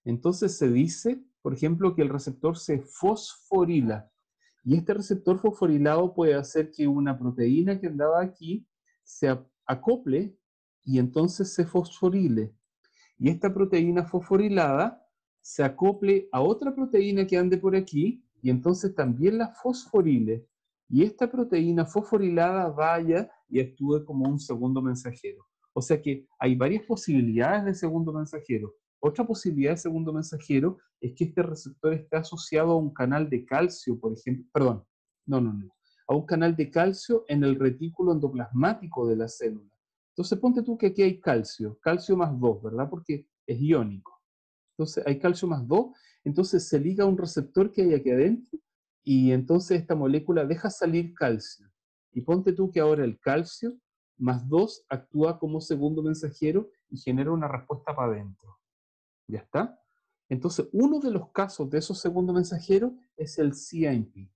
Entonces se dice, por ejemplo, que el receptor se fosforila. Y este receptor fosforilado puede hacer que una proteína que andaba aquí se acople y entonces se fosforile. Y esta proteína fosforilada se acople a otra proteína que ande por aquí y entonces también la fosforile. Y esta proteína fosforilada vaya y actúe como un segundo mensajero. O sea que hay varias posibilidades de segundo mensajero. Otra posibilidad de segundo mensajero es que este receptor esté asociado a un canal de calcio, por ejemplo, perdón, no, a un canal de calcio en el retículo endoplasmático de la célula. Entonces ponte tú que aquí hay calcio más 2, ¿verdad? Porque es iónico. Entonces hay calcio más 2, entonces se liga a un receptor que hay aquí adentro y entonces esta molécula deja salir calcio. Y ponte tú que ahora el calcio más 2 actúa como segundo mensajero y genera una respuesta para adentro. ¿Ya está? Entonces uno de los casos de esos segundos mensajeros es el CIMP.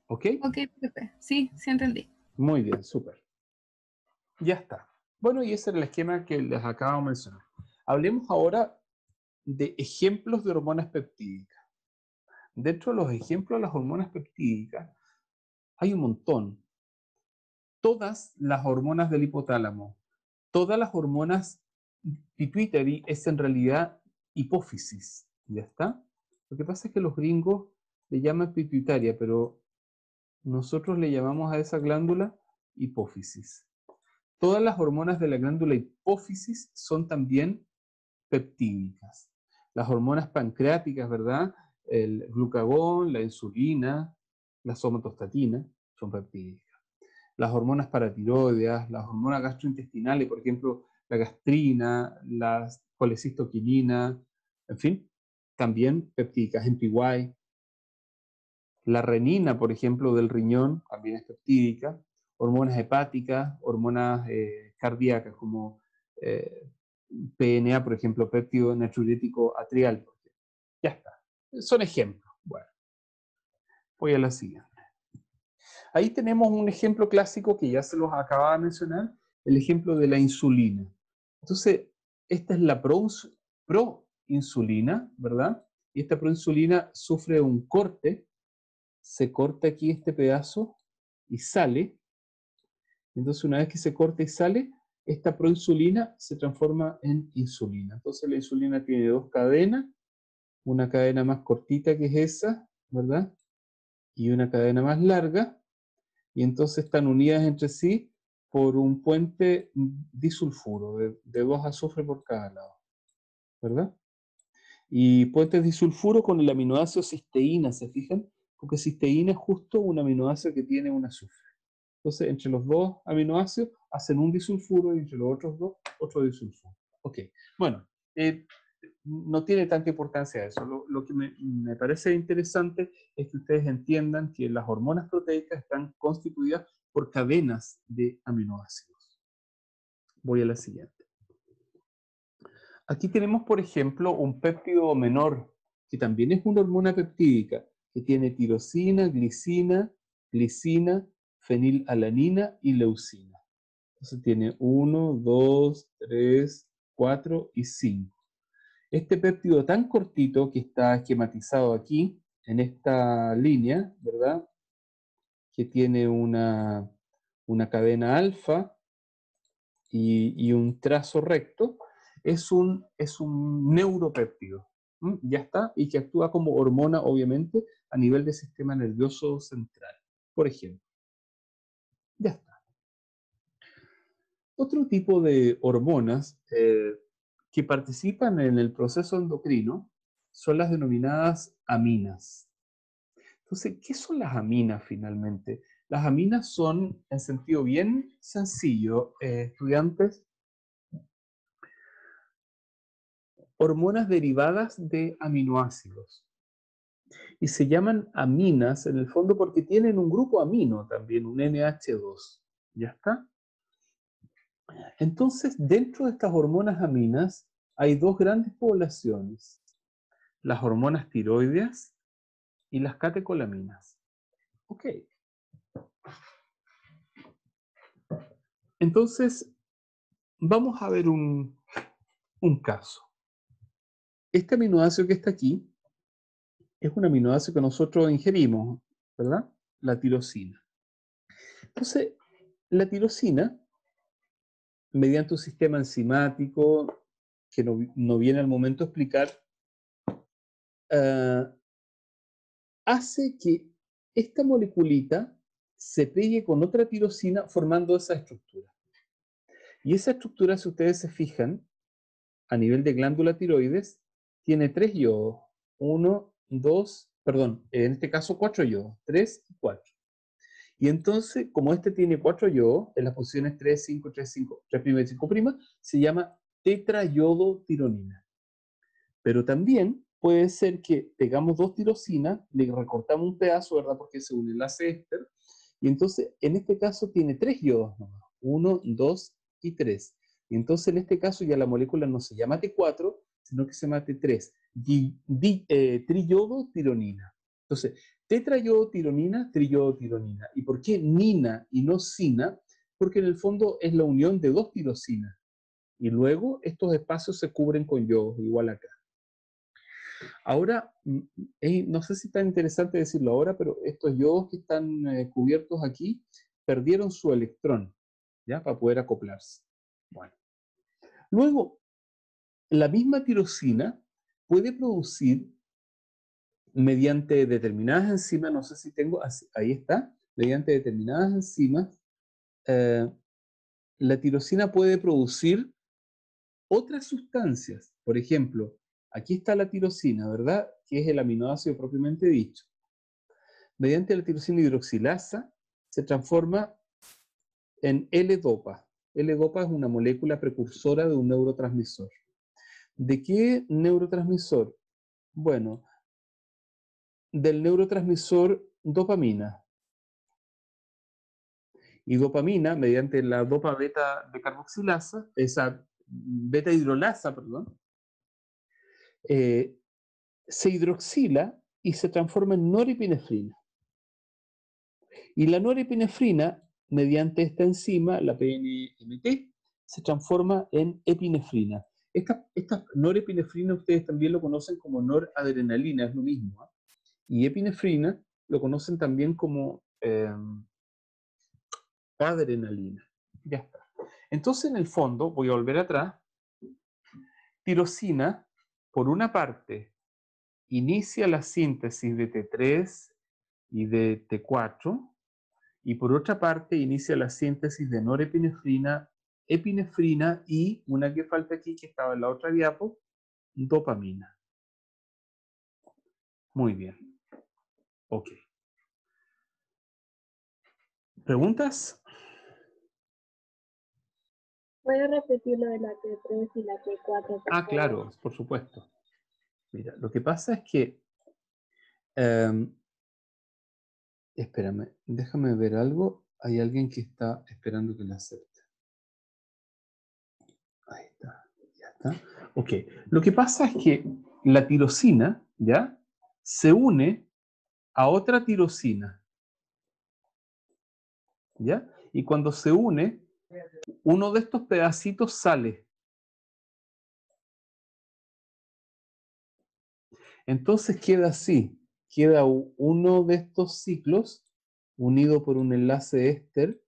¿Ok? Ok, profe. Sí, sí entendí. Muy bien, súper. Ya está. Bueno, y ese era el esquema que les acabo de mencionar. Hablemos ahora de ejemplos de hormonas peptídicas. Dentro de los ejemplos de las hormonas peptídicas hay un montón. Todas las hormonas del hipotálamo, todas las hormonas pituitary es en realidad hipófisis. ¿Ya está? Lo que pasa es que los gringos le llaman pituitaria, pero nosotros le llamamos a esa glándula hipófisis. Todas las hormonas de la glándula hipófisis son también peptídicas. Las hormonas pancreáticas, ¿verdad? El glucagón, la insulina, la somatostatina son peptídicas. Las hormonas paratiroideas, las hormonas gastrointestinales, por ejemplo, la gastrina, la colecistoquinina, en fin, también peptídicas, MPY. La renina, por ejemplo, del riñón, también es peptídica. Hormonas hepáticas, hormonas cardíacas como PNA, por ejemplo, péptido natriurético atrial. Ya está. Son ejemplos. Bueno, voy a la siguiente. Ahí tenemos un ejemplo clásico que ya se los acababa de mencionar, el ejemplo de la insulina. Entonces, esta es la proinsulina, ¿verdad? Y esta proinsulina sufre un corte, se corta aquí este pedazo y sale. Entonces, una vez que se corta y sale, esta proinsulina se transforma en insulina. Entonces, la insulina tiene dos cadenas, una cadena más cortita que es esa, ¿verdad? Y una cadena más larga, y entonces están unidas entre sí por un puente disulfuro, de 2 azufres por cada lado, ¿verdad? Y puentes disulfuro con el aminoácido cisteína, ¿se fijan? Porque cisteína es justo un aminoácido que tiene un azufre. Entonces, entre los dos aminoácidos hacen un disulfuro y entre los otros dos, otro disulfuro. Ok, bueno, no tiene tanta importancia eso. Lo que me parece interesante es que ustedes entiendan que las hormonas proteicas están constituidas por cadenas de aminoácidos. Voy a la siguiente. Aquí tenemos, por ejemplo, un péptido menor, que también es una hormona peptídica, que tiene tirosina, glicina, fenilalanina y leucina. Entonces tiene 1, 2, 3, 4 y 5. Este péptido tan cortito que está esquematizado aquí, en esta línea, ¿verdad? Que tiene una cadena alfa y un trazo recto, es un neuropéptido. Ya está, y que actúa como hormona, obviamente, a nivel del sistema nervioso central, por ejemplo. Ya está. Otro tipo de hormonas que participan en el proceso endocrino son las denominadas aminas. Entonces, ¿qué son las aminas finalmente? Las aminas son, en sentido bien sencillo, estudiantes, hormonas derivadas de aminoácidos. Y se llaman aminas en el fondo porque tienen un grupo amino también, un NH2. ¿Ya está? Entonces, dentro de estas hormonas aminas hay dos grandes poblaciones, las hormonas tiroideas y las catecolaminas. Ok. Entonces, vamos a ver un caso. Este aminoácido que está aquí es un aminoácido que nosotros ingerimos, ¿verdad? La tirosina. Entonces, la tirosina, mediante un sistema enzimático que no viene al momento de explicar, hace que esta moleculita se pegue con otra tirosina formando esa estructura. Y esa estructura, si ustedes se fijan, a nivel de glándula tiroides, tiene 3 yodos. 1, 2, perdón, en este caso 4 yodos, 3 y 4. Y entonces, como este tiene 4 yodos, en las posiciones 3, 5, 3, 5, 3' y 5', se llama tetrayodotironina. Pero también puede ser que pegamos 2 tirosinas, le recortamos un pedazo, ¿verdad? Porque es un enlace éster, y entonces en este caso tiene 3 yodos nomás, 1, 2 y 3. Y entonces en este caso ya la molécula no se llama T4, sino que se llama T3, triyodotironina. Entonces, tetrayodotironina, triyodotironina. ¿Y por qué nina y no sina? Porque en el fondo es la unión de 2 tirosinas. Y luego estos espacios se cubren con yodos, igual acá. Ahora, no sé si está interesante decirlo ahora, pero estos yodos que están cubiertos aquí perdieron su electrón, ¿ya? Para poder acoplarse. Bueno. Luego, la misma tirosina puede producir mediante determinadas enzimas, no sé si tengo, ahí está, mediante determinadas enzimas, la tirosina puede producir otras sustancias. Por ejemplo, aquí está la tirosina, ¿verdad? Que es el aminoácido propiamente dicho. Mediante la tirosina hidroxilasa se transforma en L-dopa. L-dopa es una molécula precursora de un neurotransmisor. ¿De qué neurotransmisor? Bueno, del neurotransmisor dopamina. Y dopamina, mediante la dopa beta de carboxilasa, esa beta hidrolasa, perdón, se hidroxila y se transforma en norepinefrina. Y la norepinefrina, mediante esta enzima, la PNMT, se transforma en epinefrina. Esta norepinefrina ustedes también lo conocen como noradrenalina, es lo mismo. Y epinefrina lo conocen también como adrenalina. Ya está. Entonces, en el fondo, voy a volver atrás, tirosina, por una parte, inicia la síntesis de T3 y de T4, y por otra parte inicia la síntesis de norepinefrina, epinefrina y, una que falta aquí, que estaba en la otra diapo, dopamina. Muy bien. Ok. ¿Preguntas? ¿Puede repetir lo de la T3 y la T4, por Ah, favor? claro, por supuesto. Mira, lo que pasa es que... espérame, déjame ver algo. Hay alguien que está esperando que la acepte. Ahí está, ya está. Ok, lo que pasa es que la tirosina, ¿ya? Se une a otra tirosina, ¿ya? Y cuando se une, uno de estos pedacitos sale. Entonces queda así, queda uno de estos ciclos unido por un enlace éster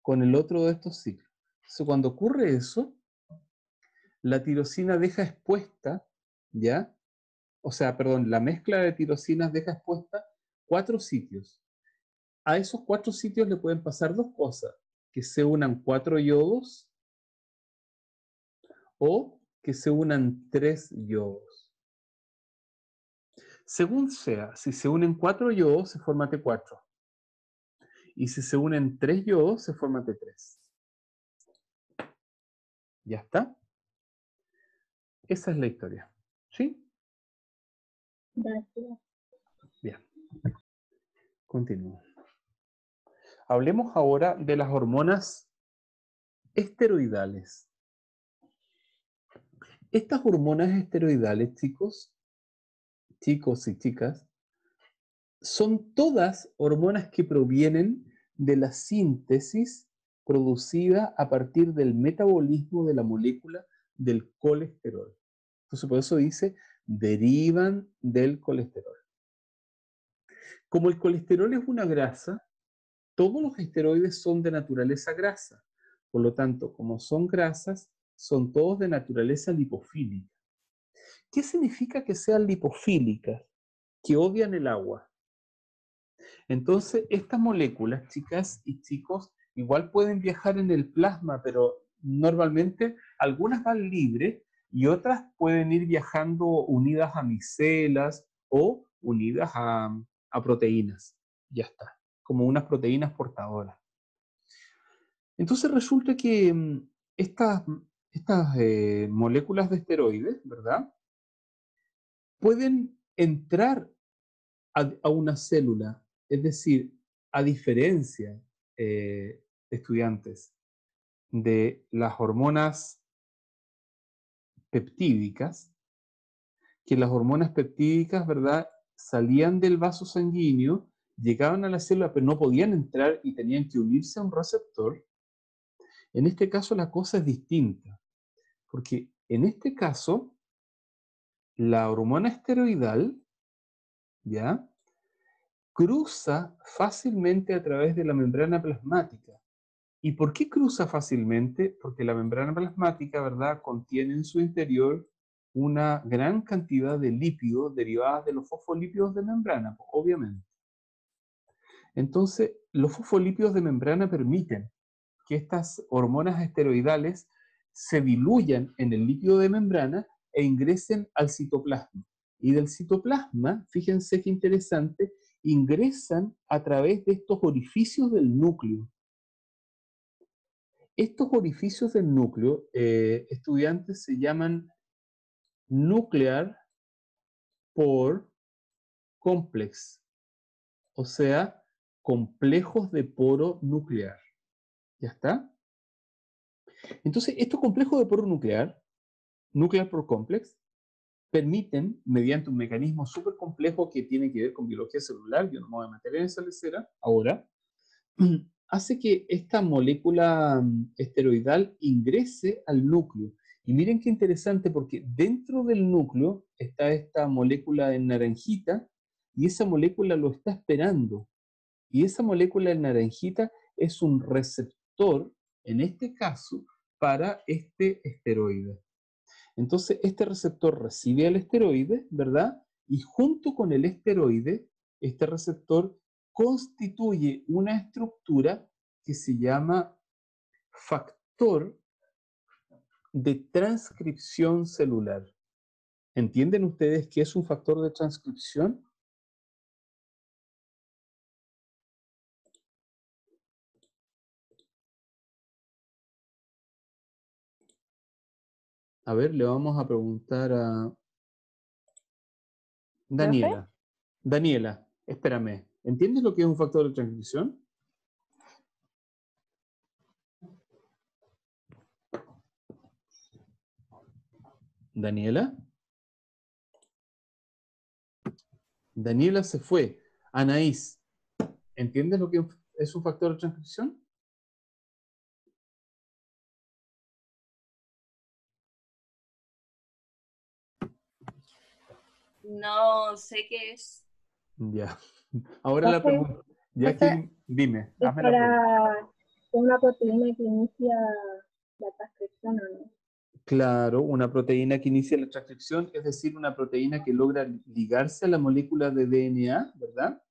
con el otro de estos ciclos. Entonces cuando ocurre eso, la tirosina deja expuesta, ¿ya? O sea, perdón, la mezcla de tirosinas deja expuesta 4 sitios. A esos 4 sitios le pueden pasar 2 cosas, que se unan 4 yodos o que se unan 3 yodos. Según sea, si se unen 4 yodos, se forma T4. Y si se unen 3 yodos, se forma T3. ¿Ya está? Esa es la historia. ¿Sí? Gracias. Bien. Continúo. Hablemos ahora de las hormonas esteroidales. Estas hormonas esteroidales, chicos y chicas, son todas hormonas que provienen de la síntesis producida a partir del metabolismo de la molécula del colesterol. Entonces, por eso dice, derivan del colesterol. Como el colesterol es una grasa, todos los esteroides son de naturaleza grasa. Por lo tanto, como son grasas, son todos de naturaleza lipofílica. ¿Qué significa que sean lipofílicas? Que odian el agua. Entonces, estas moléculas, chicas y chicos, igual pueden viajar en el plasma, pero normalmente algunas van libres y otras pueden ir viajando unidas a micelas o unidas a proteínas. Ya está, como unas proteínas portadoras. Entonces resulta que estas moléculas de esteroides, ¿verdad? Pueden entrar a una célula, es decir, a diferencia, estudiantes, de las hormonas peptídicas, que las hormonas peptídicas, ¿verdad?, salían del vaso sanguíneo, llegaban a la célula, pero no podían entrar y tenían que unirse a un receptor. En este caso la cosa es distinta, porque en este caso la hormona esteroidal, ¿ya?, cruza fácilmente a través de la membrana plasmática. ¿Y por qué cruza fácilmente? Porque la membrana plasmática, ¿verdad?, contiene en su interior una gran cantidad de lípidos derivados de los fosfolípidos de membrana, obviamente. Entonces, los fosfolípidos de membrana permiten que estas hormonas esteroidales se diluyan en el lípido de membrana e ingresen al citoplasma. Y del citoplasma, fíjense qué interesante, ingresan a través de estos orificios del núcleo. Estos orificios del núcleo, estudiantes, se llaman nuclear pore complex, o sea, complejos de poro nuclear. ¿Ya está? Entonces, estos complejos de poro nuclear, nuclear pore complex, permiten, mediante un mecanismo súper complejo que tiene que ver con biología celular, yo no me voy a meter en esa lecera ahora, hace que esta molécula esteroidal ingrese al núcleo. Y miren qué interesante, porque dentro del núcleo está esta molécula en naranjita, y esa molécula lo está esperando. Y esa molécula en naranjita es un receptor, en este caso, para este esteroide. Entonces, este receptor recibe al esteroide, ¿verdad? Y junto con el esteroide, este receptor constituye una estructura que se llama factor de transcripción celular. ¿Entienden ustedes qué es un factor de transcripción? A ver, le vamos a preguntar a Daniela. Daniela, espérame. ¿Entiendes lo que es un factor de transcripción? Daniela. Daniela se fue. Anaís, ¿entiendes lo que es un factor de transcripción? No sé qué es. Ya. Ahora la Profe, pregunta. Ya esa que, dime, es hazme la pregunta. para una proteína que inicia la transcripción, ¿o no? Claro, una proteína que inicia la transcripción, es decir, una proteína que logra ligarse a la molécula de DNA, ¿verdad?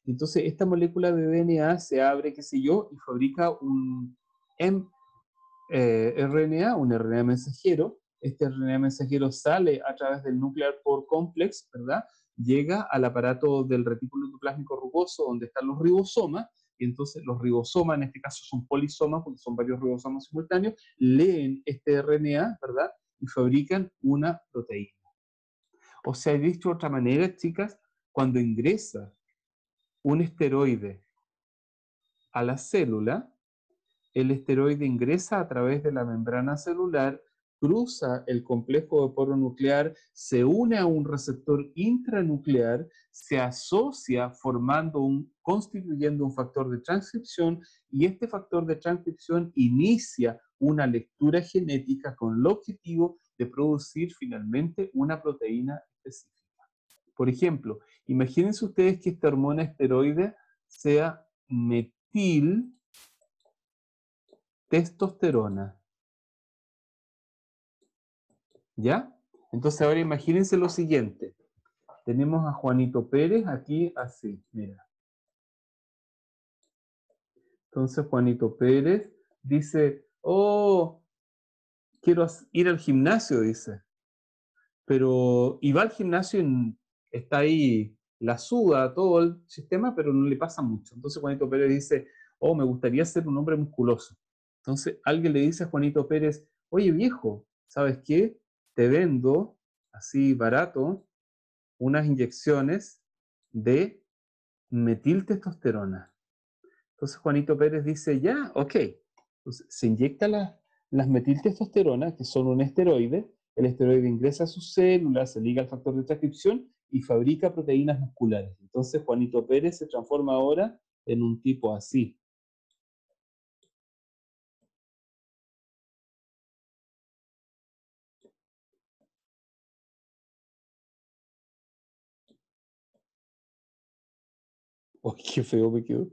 Entonces, esta molécula de DNA se abre, qué sé yo, y fabrica un RNA, un RNA mensajero. Este RNA mensajero sale a través del Nuclear Pore Complex, ¿verdad? Llega al aparato del retículo endoplásmico rugoso, donde están los ribosomas, y entonces los ribosomas, en este caso son polisomas, porque son varios ribosomas simultáneos, leen este RNA, ¿verdad? y fabrican una proteína. O sea, dicho de otra manera, chicas, cuando ingresa un esteroide a la célula, el esteroide ingresa a través de la membrana celular, cruza el complejo de poro nuclear, se une a un receptor intranuclear, se asocia constituyendo un factor de transcripción, y este factor de transcripción inicia una lectura genética con el objetivo de producir finalmente una proteína específica. Por ejemplo, imagínense ustedes que esta hormona esteroide sea metiltestosterona. ¿Ya? Entonces ahora imagínense lo siguiente. Tenemos a Juanito Pérez aquí así, mira. Entonces Juanito Pérez dice, oh, quiero ir al gimnasio, dice. Pero, y va al gimnasio y está ahí, la suda, todo el sistema, pero no le pasa mucho. Entonces Juanito Pérez dice, oh, me gustaría ser un hombre musculoso. Entonces alguien le dice a Juanito Pérez, oye viejo, ¿sabes qué? Te vendo, así barato, unas inyecciones de metiltestosterona. Entonces Juanito Pérez dice, ya, ok. Entonces se inyecta las metiltestosterona, que son un esteroide. El esteroide ingresa a sus células, se liga al factor de transcripción y fabrica proteínas musculares. Entonces Juanito Pérez se transforma ahora en un tipo así. ¡Oh, qué feo me quedó!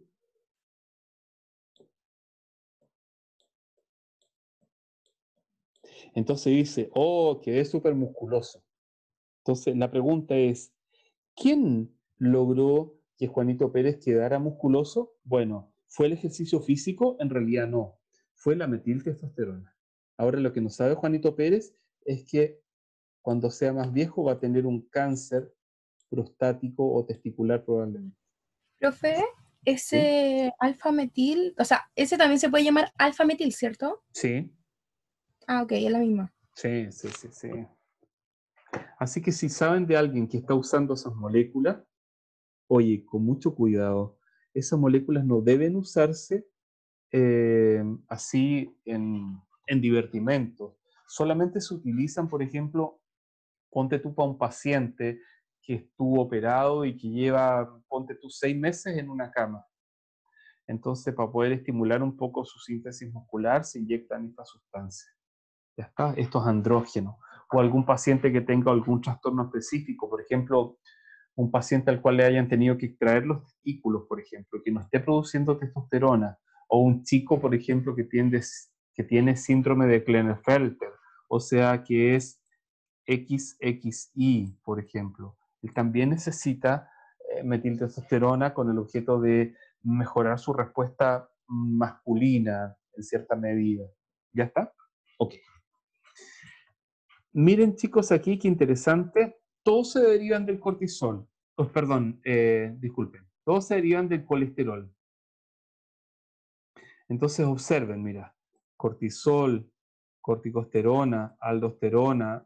Entonces dice, oh, quedé súper musculoso. Entonces la pregunta es, ¿quién logró que Juanito Pérez quedara musculoso? Bueno, ¿fue el ejercicio físico? En realidad no. Fue la metiltestosterona. Ahora lo que no sabe Juanito Pérez es que cuando sea más viejo va a tener un cáncer prostático o testicular probablemente. Profe, ese alfa-metil, o sea, ese también se puede llamar alfa-metil, ¿cierto? Sí, Ah, ok, es la misma. sí. Así que si saben de alguien que está usando esas moléculas, oye, con mucho cuidado, esas moléculas no deben usarse así en divertimentos. Solamente se utilizan, por ejemplo, ponte tú para un paciente que estuvo operado y que lleva, ponte tú 6 meses en una cama. Entonces, para poder estimular un poco su síntesis muscular, se inyectan estas sustancias. Ya está, estos andrógenos. O algún paciente que tenga algún trastorno específico, por ejemplo, un paciente al cual le hayan tenido que extraer los testículos, por ejemplo, que no esté produciendo testosterona, o un chico, por ejemplo, que tiene síndrome de Klinefelter, o sea, que es XXI, por ejemplo. Él también necesita metiltestosterona con el objeto de mejorar su respuesta masculina en cierta medida. ¿Ya está? Ok. Miren, chicos, aquí qué interesante. Todos se derivan del cortisol. Oh, perdón, disculpen. Todos se derivan del colesterol. Entonces observen, mira. Cortisol, corticosterona, aldosterona,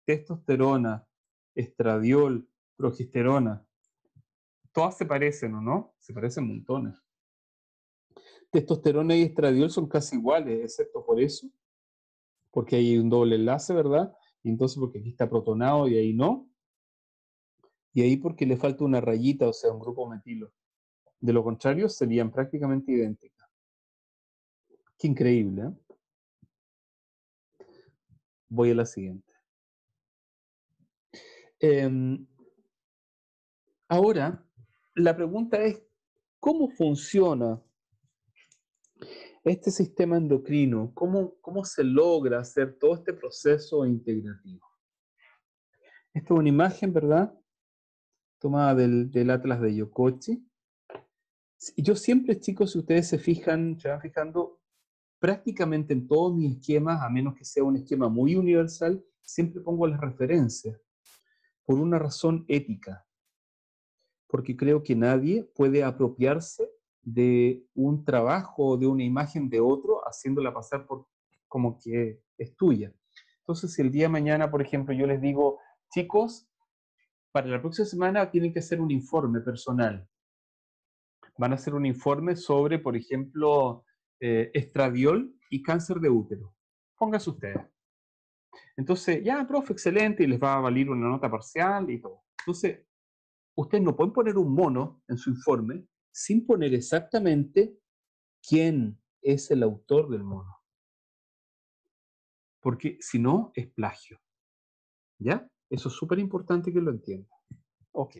testosterona, estradiol, progesterona. Todas se parecen, ¿o no? Se parecen montones. Testosterona y estradiol son casi iguales, excepto por eso, porque hay un doble enlace, ¿verdad? Y entonces porque aquí está protonado y ahí no. Y ahí porque le falta una rayita, o sea, un grupo metilo. De lo contrario, serían prácticamente idénticas. Qué increíble, ¿eh? Voy a la siguiente. Ahora, la pregunta es, ¿cómo funciona este sistema endocrino? ¿Cómo se logra hacer todo este proceso integrativo? Esta es una imagen, ¿verdad? Tomada del Atlas de Yokochi. Yo siempre, chicos, si ustedes se van fijando, prácticamente en todos mis esquemas, a menos que sea un esquema muy universal, siempre pongo las referencias, por una razón ética, porque creo que nadie puede apropiarse de un trabajo o de una imagen de otro, haciéndola pasar por como que es tuya. Entonces, si el día de mañana, por ejemplo, yo les digo, chicos, para la próxima semana tienen que hacer un informe personal. Van a hacer un informe sobre, por ejemplo, estradiol y cáncer de útero. Pónganse ustedes. Entonces, ya, profe, excelente, y les va a valer una nota parcial y todo. Entonces, ustedes no pueden poner un mono en su informe sin poner exactamente quién es el autor del mono. Porque si no, es plagio. ¿Ya? Eso es súper importante que lo entiendan. Ok.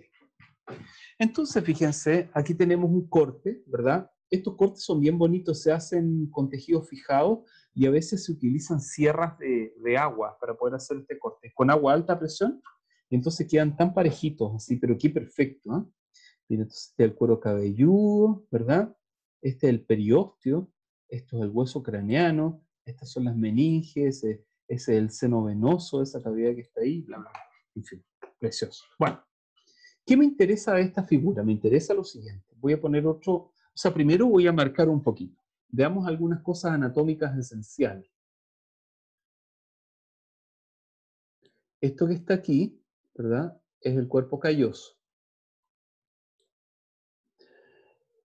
Entonces, fíjense, aquí tenemos un corte, ¿verdad? Estos cortes son bien bonitos, se hacen con tejidos fijados y a veces se utilizan sierras de agua para poder hacer este corte. Con agua a alta presión, y entonces quedan tan parejitos, así, pero aquí perfecto, ¿eh? Mira, entonces este es el cuero cabelludo, ¿verdad? Este es el periósteo, esto es el hueso craneano, estas son las meninges, ese es el seno venoso, esa cavidad que está ahí, bla, bla, bla. En fin, precioso. Bueno. ¿Qué me interesa de esta figura? Me interesa lo siguiente. Voy a poner otro, o sea, primero voy a marcar un poquito. Veamos algunas cosas anatómicas esenciales. Esto que está aquí, ¿verdad? Es el cuerpo calloso.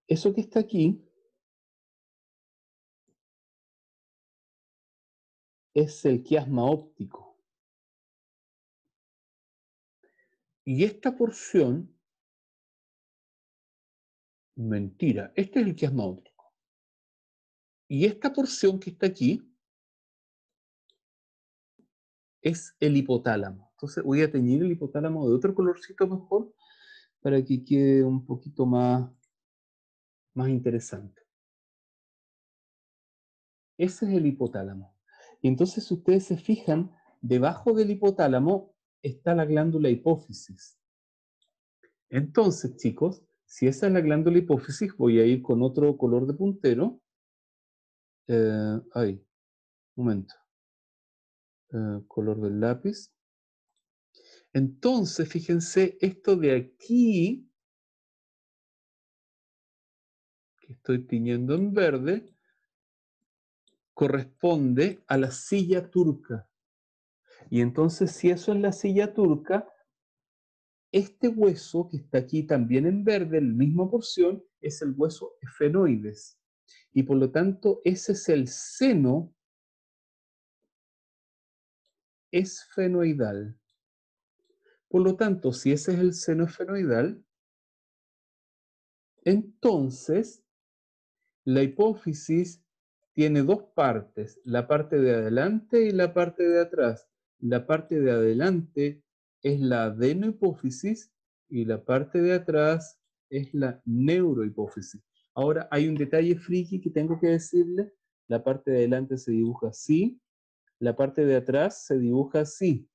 Eso que está aquí es el quiasma óptico. Y esta porción, mentira, este es el quiasma óptico. Y esta porción que está aquí es el hipotálamo. Entonces voy a teñir el hipotálamo de otro colorcito mejor para que quede un poquito más interesante. Ese es el hipotálamo. Y entonces, si ustedes se fijan, debajo del hipotálamo está la glándula hipófisis. Entonces, chicos, si esa es la glándula hipófisis, voy a ir con otro color de puntero. Un momento. Color del lápiz. Entonces, fíjense, esto de aquí, que estoy tiñendo en verde, corresponde a la silla turca. Y entonces, si eso es la silla turca, este hueso que está aquí también en verde, en la misma porción, es el hueso efenoides. Y por lo tanto, ese es el seno esfenoidal. Por lo tanto, si ese es el seno esfenoidal, entonces la hipófisis tiene dos partes, la parte de adelante y la parte de atrás. La parte de adelante es la adenohipófisis y la parte de atrás es la neurohipófisis. Ahora hay un detalle friki que tengo que decirle. La parte de adelante se dibuja así, la parte de atrás se dibuja así.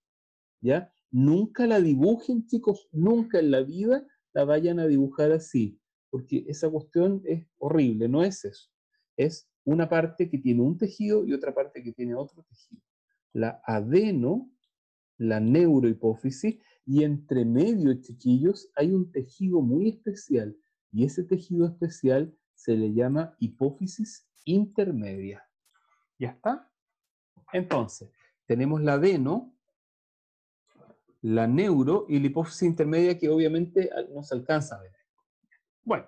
¿Ya? Nunca la dibujen, chicos, nunca en la vida la vayan a dibujar así, porque esa cuestión es horrible, no es eso. Es una parte que tiene un tejido y otra parte que tiene otro tejido. La adeno, la neurohipófisis, y entre medio, chiquillos, hay un tejido muy especial, y ese tejido especial se le llama hipófisis intermedia. ¿Ya está? Entonces, tenemos la adeno, la neuro y la hipófisis intermedia que obviamente no se alcanza a ver. Bueno,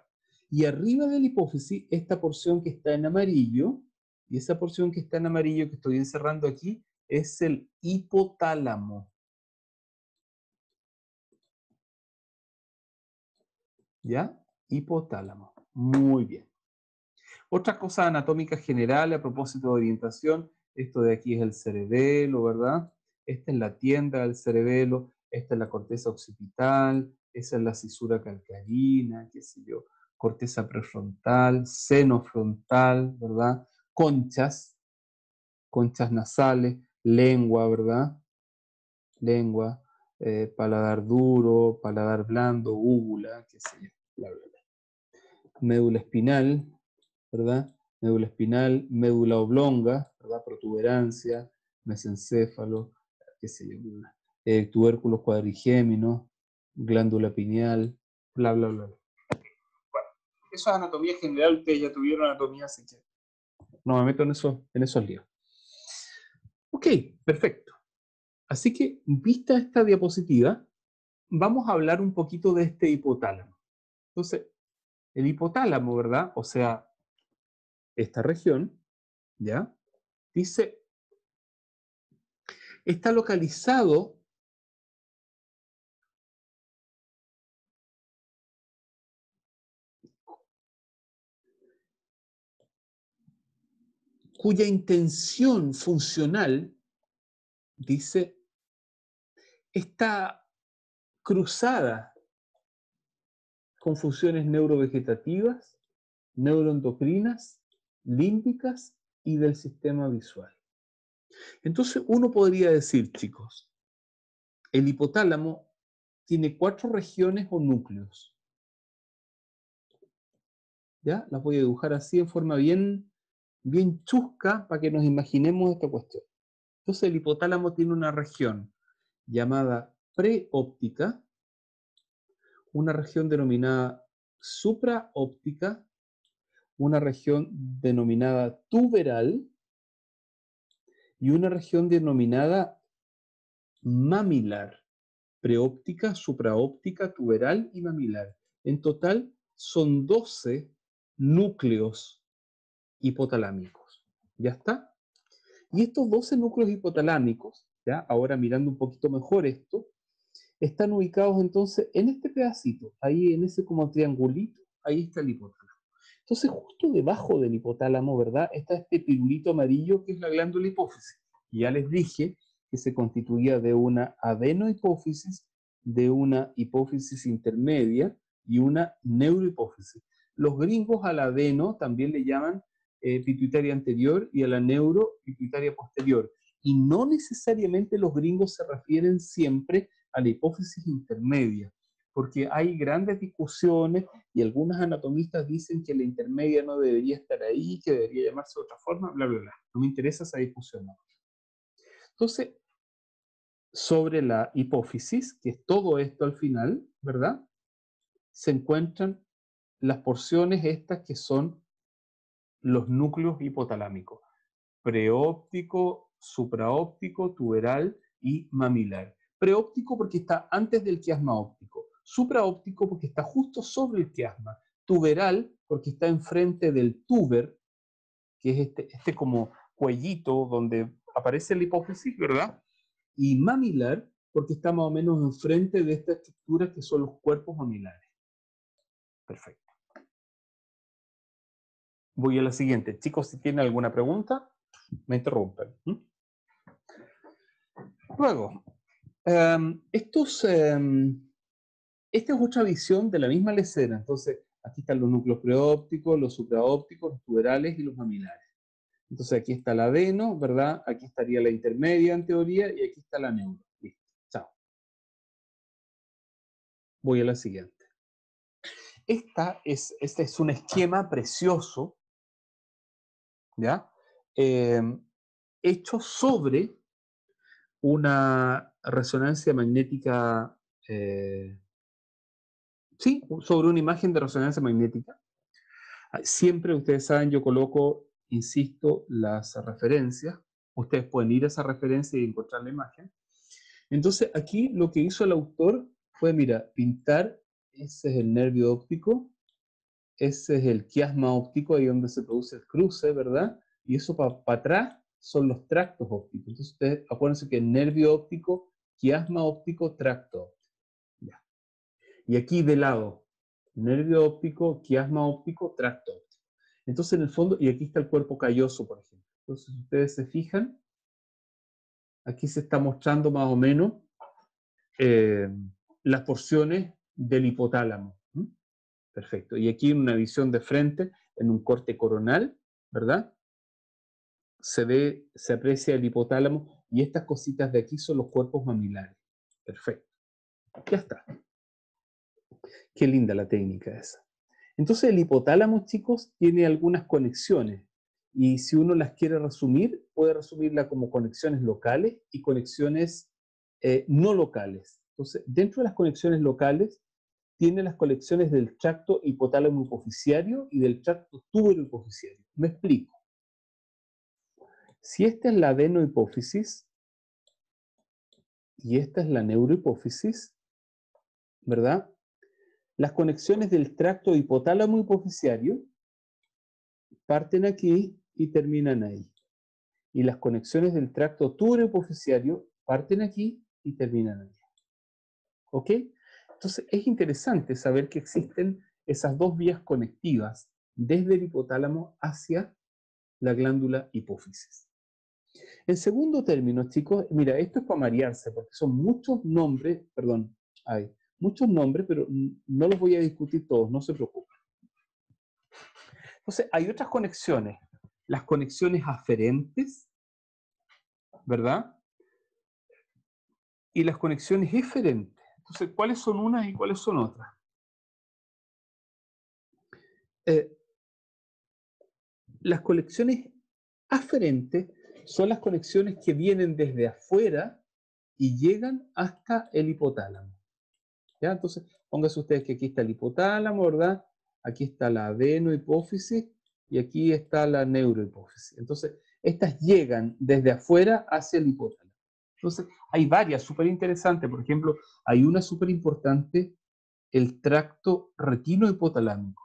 y arriba de la hipófisis, esta porción que está en amarillo, y esa porción que está en amarillo que estoy encerrando aquí, es el hipotálamo. ¿Ya? Hipotálamo. Muy bien. Otra cosa anatómica general a propósito de orientación, esto de aquí es el cerebelo, ¿verdad? Esta es la tienda del cerebelo, esta es la corteza occipital, esa es la cisura calcarina, qué sé yo, corteza prefrontal, seno frontal, ¿verdad? Conchas nasales, lengua, ¿verdad? Lengua, paladar duro, paladar blando, úvula, qué sé yo, bla, bla, bla. Médula espinal, ¿verdad? Médula espinal, médula oblonga, ¿verdad? Protuberancia, mesencéfalo, qué sé yo, tubérculos cuadrigéminos, glándula pineal, bla, bla, bla. Bueno, eso es anatomía general, ustedes ya tuvieron anatomía, así que no me meto en esos líos. Ok, perfecto. Así que, vista esta diapositiva, vamos a hablar un poquito de este hipotálamo. Entonces, el hipotálamo, ¿verdad? O sea, esta región, ¿ya? Dice, está localizado cuya intención funcional, dice, está cruzada con funciones neurovegetativas, neuroendocrinas, límbicas y del sistema visual. Entonces uno podría decir, chicos, el hipotálamo tiene 4 regiones o núcleos. ¿Ya? Las voy a dibujar así en forma bien chusca para que nos imaginemos esta cuestión. Entonces el hipotálamo tiene una región llamada preóptica, una región denominada supraóptica, una región denominada tuberal y una región denominada mamilar. Preóptica, supraóptica, tuberal y mamilar. En total son 12 núcleos hipotalámicos. ¿Ya está? Y estos 12 núcleos hipotalámicos, ¿ya? Ahora mirando un poquito mejor esto, están ubicados entonces en este pedacito, ahí en ese como triangulito, ahí está el hipotálamo. Entonces justo debajo del hipotálamo, ¿verdad? Está este pirulito amarillo que es la glándula hipófisis. Y ya les dije que se constituía de una adenohipófisis, de una hipófisis intermedia y una neurohipófisis. Los gringos al adeno también le llaman pituitaria anterior y a la neuro pituitaria posterior. Y no necesariamente los gringos se refieren siempre a la hipófisis intermedia, porque hay grandes discusiones y algunos anatomistas dicen que la intermedia no debería estar ahí, que debería llamarse de otra forma, bla, bla, bla. No me interesa esa discusión. No. Entonces, sobre la hipófisis, que es todo esto al final, ¿verdad? Se encuentran las porciones estas que son los núcleos hipotalámicos: preóptico, supraóptico, tuberal y mamilar. Preóptico porque está antes del quiasma óptico, supraóptico porque está justo sobre el quiasma, tuberal porque está enfrente del túber, que es este como cuellito donde aparece la hipófisis, ¿verdad? Y mamilar porque está más o menos enfrente de esta estructura que son los cuerpos mamilares. Perfecto. Voy a la siguiente. Chicos, si tienen alguna pregunta, me interrumpen. Luego, esta es otra visión de la misma lecera. Entonces, aquí están los núcleos preópticos, los supraópticos, los tuberales y los mamilares. Entonces, aquí está el adeno, ¿verdad? Aquí estaría la intermedia en teoría y aquí está la neuro. Listo. Chao. Voy a la siguiente. Este es un esquema precioso, ¿ya? Hecho sobre una resonancia magnética, sí, sobre una imagen de resonancia magnética. Siempre, ustedes saben, yo coloco, insisto, las referencias. Ustedes pueden ir a esa referencia y encontrar la imagen. Entonces, aquí lo que hizo el autor fue, mira, pintar, ese es el nervio óptico, ese es el quiasma óptico, ahí donde se produce el cruce, ¿verdad? Y eso para atrás son los tractos ópticos. Entonces, ustedes acuérdense que nervio óptico, quiasma óptico, tracto óptico. Ya. Y aquí de lado, nervio óptico, quiasma óptico, tracto óptico. Entonces, en el fondo, y aquí está el cuerpo calloso, por ejemplo. Entonces, si ustedes se fijan, aquí se está mostrando más o menos las porciones del hipotálamo. Perfecto. Y aquí en una visión de frente, en un corte coronal, ¿verdad? Se aprecia el hipotálamo y estas cositas de aquí son los cuerpos mamilares. Perfecto. Ya está. Qué linda la técnica esa. Entonces el hipotálamo, chicos, tiene algunas conexiones. Y si uno las quiere resumir, puede resumirla como conexiones locales y conexiones no locales. Entonces, dentro de las conexiones locales, tiene las conexiones del tracto hipotálamo hipoficiario y del tracto túbero hipoficiario. Me explico. Si esta es la adenohipófisis, y esta es la neurohipófisis, ¿verdad? Las conexiones del tracto hipotálamo hipoficiario parten aquí y terminan ahí. Y las conexiones del tracto tuberohipoficiario parten aquí y terminan ahí. ¿Ok? Entonces es interesante saber que existen esas dos vías conectivas desde el hipotálamo hacia la glándula hipófisis. En segundo término, chicos, mira, esto es para marearse, porque son muchos nombres, perdón, hay muchos nombres, pero no los voy a discutir todos, no se preocupen. Entonces, hay otras conexiones, las conexiones aferentes, ¿verdad? Y las conexiones eferentes. Entonces, ¿cuáles son unas y cuáles son otras? Las conexiones aferentes son las conexiones que vienen desde afuera y llegan hasta el hipotálamo. ¿Ya? Entonces, pónganse ustedes que aquí está el hipotálamo, ¿verdad? Aquí está la adenohipófisis y aquí está la neurohipófisis. Entonces, estas llegan desde afuera hacia el hipotálamo. Entonces, hay varias súper interesantes. Por ejemplo, hay una súper importante, el tracto retinohipotalámico.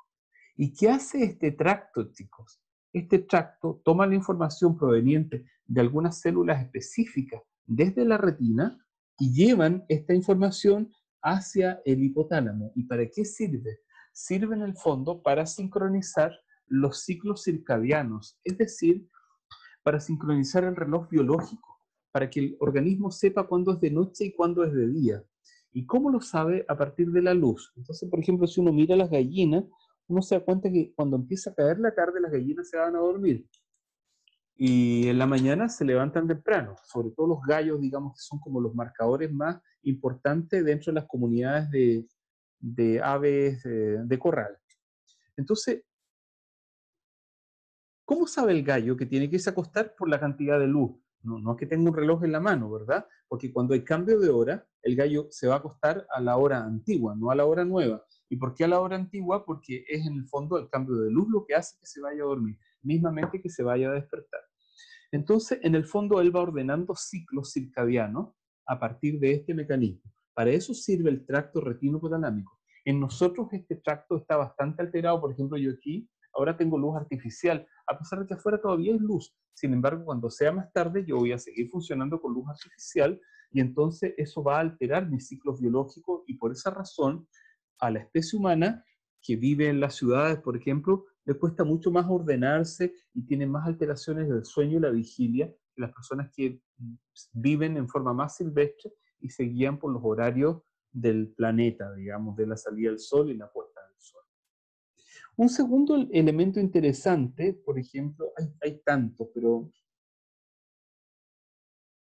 ¿Y qué hace este tracto, chicos? Este tracto toma la información proveniente de algunas células específicas desde la retina y llevan esta información hacia el hipotálamo. ¿Y para qué sirve? Sirve en el fondo para sincronizar los ciclos circadianos, es decir, para sincronizar el reloj biológico, para que el organismo sepa cuándo es de noche y cuándo es de día. ¿Y cómo lo sabe? A partir de la luz. Entonces, por ejemplo, si uno mira las gallinas, uno se da cuenta que cuando empieza a caer la tarde, las gallinas se van a dormir. Y en la mañana se levantan temprano, sobre todo los gallos, digamos, que son como los marcadores más importantes dentro de las comunidades de aves de corral. Entonces, ¿cómo sabe el gallo que tiene que irse a acostar por la cantidad de luz? No es que tenga un reloj en la mano, ¿verdad? Porque cuando hay cambio de hora, el gallo se va a acostar a la hora antigua, no a la hora nueva. ¿Y por qué a la hora antigua? Porque es en el fondo el cambio de luz lo que hace que se vaya a dormir, mismamente que se vaya a despertar. Entonces, en el fondo, él va ordenando ciclos circadianos a partir de este mecanismo. Para eso sirve el tracto retinohipotalámico. En nosotros este tracto está bastante alterado. Por ejemplo, yo aquí ahora tengo luz artificial, a pesar de que afuera todavía hay luz. Sin embargo, cuando sea más tarde, yo voy a seguir funcionando con luz artificial y entonces eso va a alterar mis ciclos biológicos y por esa razón a la especie humana que vive en las ciudades, por ejemplo, le cuesta mucho más ordenarse y tiene más alteraciones del sueño y la vigilia que las personas que viven en forma más silvestre y se guían por los horarios del planeta, digamos, de la salida del sol y la puesta del sol. Un segundo elemento interesante, por ejemplo, hay tantos, pero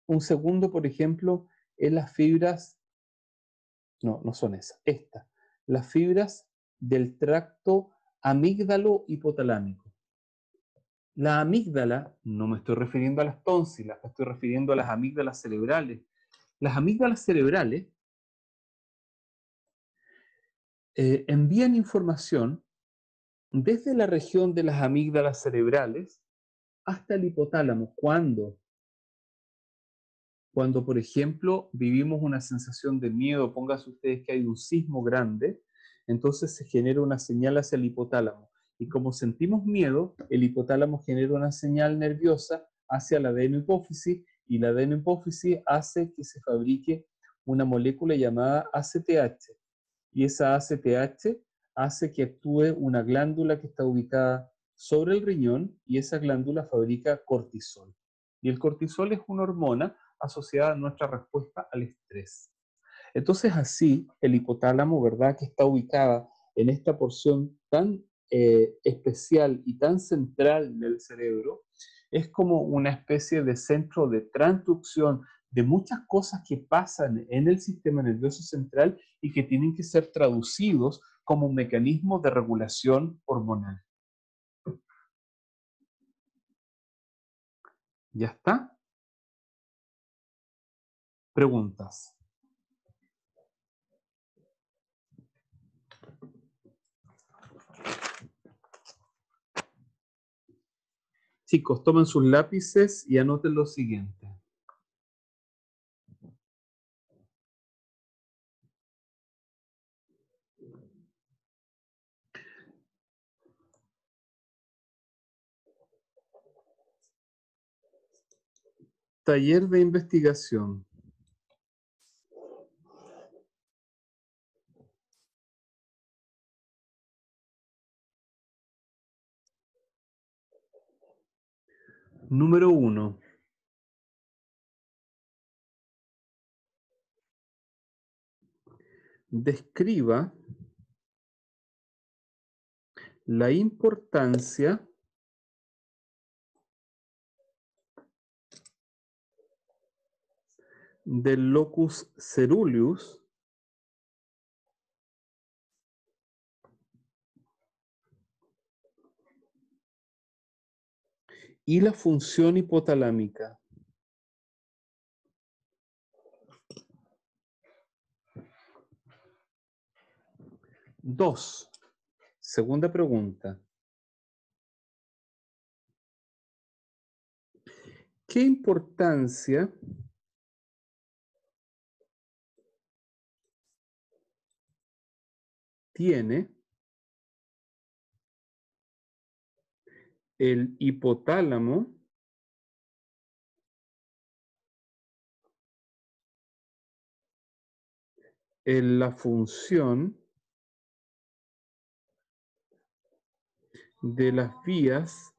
un segundo, por ejemplo, es las fibras, no son esas, estas, las fibras del tracto amígdalo hipotalámico. La amígdala, no me estoy refiriendo a las tónsilas, me estoy refiriendo a las amígdalas cerebrales. Las amígdalas cerebrales envían información desde la región de las amígdalas cerebrales hasta el hipotálamo. ¿Cuándo? Cuando, por ejemplo, vivimos una sensación de miedo, pónganse ustedes que hay un sismo grande, entonces se genera una señal hacia el hipotálamo. Y como sentimos miedo, el hipotálamo genera una señal nerviosa hacia la adenohipófisis y la adenohipófisis hace que se fabrique una molécula llamada ACTH. Y esa ACTH hace que actúe una glándula que está ubicada sobre el riñón y esa glándula fabrica cortisol. Y el cortisol es una hormona asociada a nuestra respuesta al estrés. Entonces así, el hipotálamo, ¿verdad? Que está ubicada en esta porción tan especial y tan central del cerebro, es como una especie de centro de transducción de muchas cosas que pasan en el sistema nervioso central y que tienen que ser traducidos como un mecanismo de regulación hormonal. ¿Ya está? Preguntas. Chicos, tomen sus lápices y anoten lo siguiente. Taller de investigación. Número 1. Describa la importancia del locus ceruleus y la función hipotalámica. Dos. Segunda pregunta. ¿Qué importancia tiene el hipotálamo en la función de las vías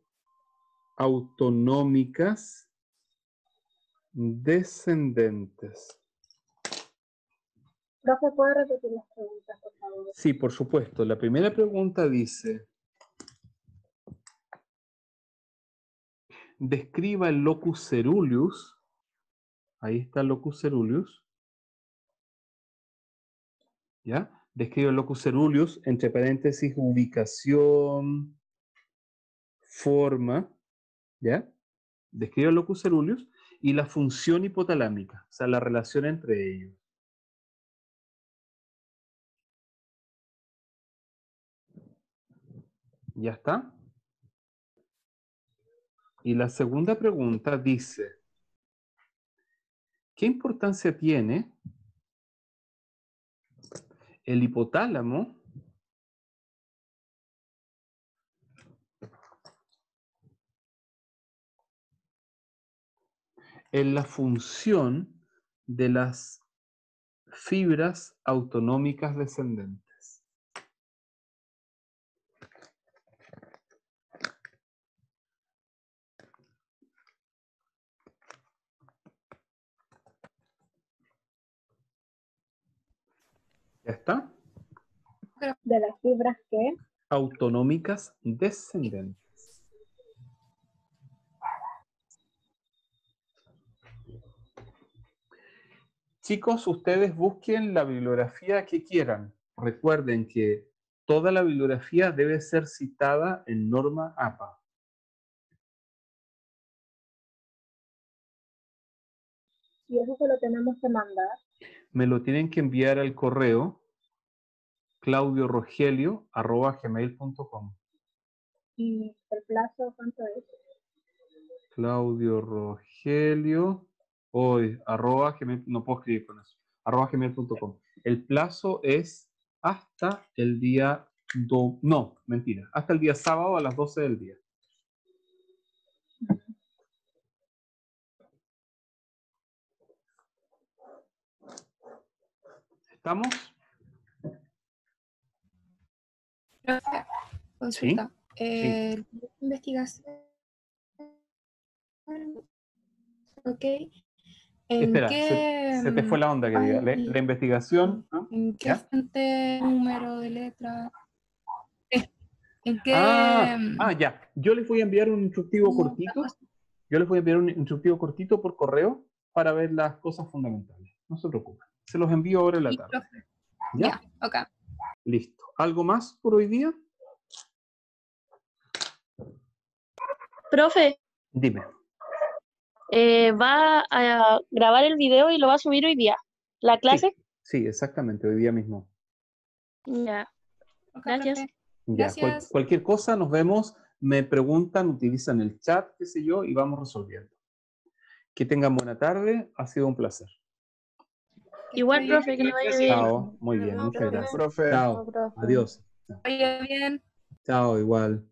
autonómicas descendentes? Profe, ¿puede repetir las preguntas, por favor? Sí, por supuesto. La primera pregunta dice, describa el locus ceruleus. Ahí está el locus ceruleus. ¿Ya? Describe el locus ceruleus, entre paréntesis, ubicación, forma, ¿ya? Describe el locus ceruleus y la función hipotalámica, o sea, la relación entre ellos. ¿Ya está? Y la segunda pregunta dice, ¿qué importancia tiene el hipotálamo en la función de las fibras autonómicas descendentes? ¿Ya está? ¿De las fibras qué? Autonómicas descendentes. Chicos, ustedes busquen la bibliografía que quieran. Recuerden que toda la bibliografía debe ser citada en norma APA. Y eso se lo tenemos que mandar. Me lo tienen que enviar al correo claudiorogelio@gmail.com. ¿Y el plazo cuánto es? claudiorogelio, hoy, @gmail, no puedo escribir con eso, @gmail.com. El plazo es hasta el día, no, mentira, hasta el día sábado a las 12 del día. ¿Estamos? Profe, consulta. Sí. El proyecto de investigación. Ok. ¿En Espera, qué, se te fue la onda, querida. ay, La investigación, ¿no? ¿en qué ¿Ya? fuente, número de letra? ¿En qué? Ya. Yo les voy a enviar un instructivo no, cortito. Yo les voy a enviar un instructivo cortito por correo para ver las cosas fundamentales. No se preocupen. Se los envío ahora en la Sí, tarde. profe. ¿Ya? Ya, ok. Listo. ¿Algo más por hoy día? Profe, Dime. va a grabar el video y lo va a subir hoy día. ¿La clase? Sí, exactamente. Hoy día mismo. Ya, Ok, gracias. profe. Ya. Gracias. Cualquier cosa, nos vemos. Me preguntan, utilizan el chat, qué sé yo, y vamos resolviendo. Que tengan buena tarde. Ha sido un placer. Que Igual, esté bien. profe, que le vaya bien. Chao. Muy bien. Nos Muchas vemos, gracias. Profe. Chao. Chao, profe. Adiós. Vaya bien. Chao, igual.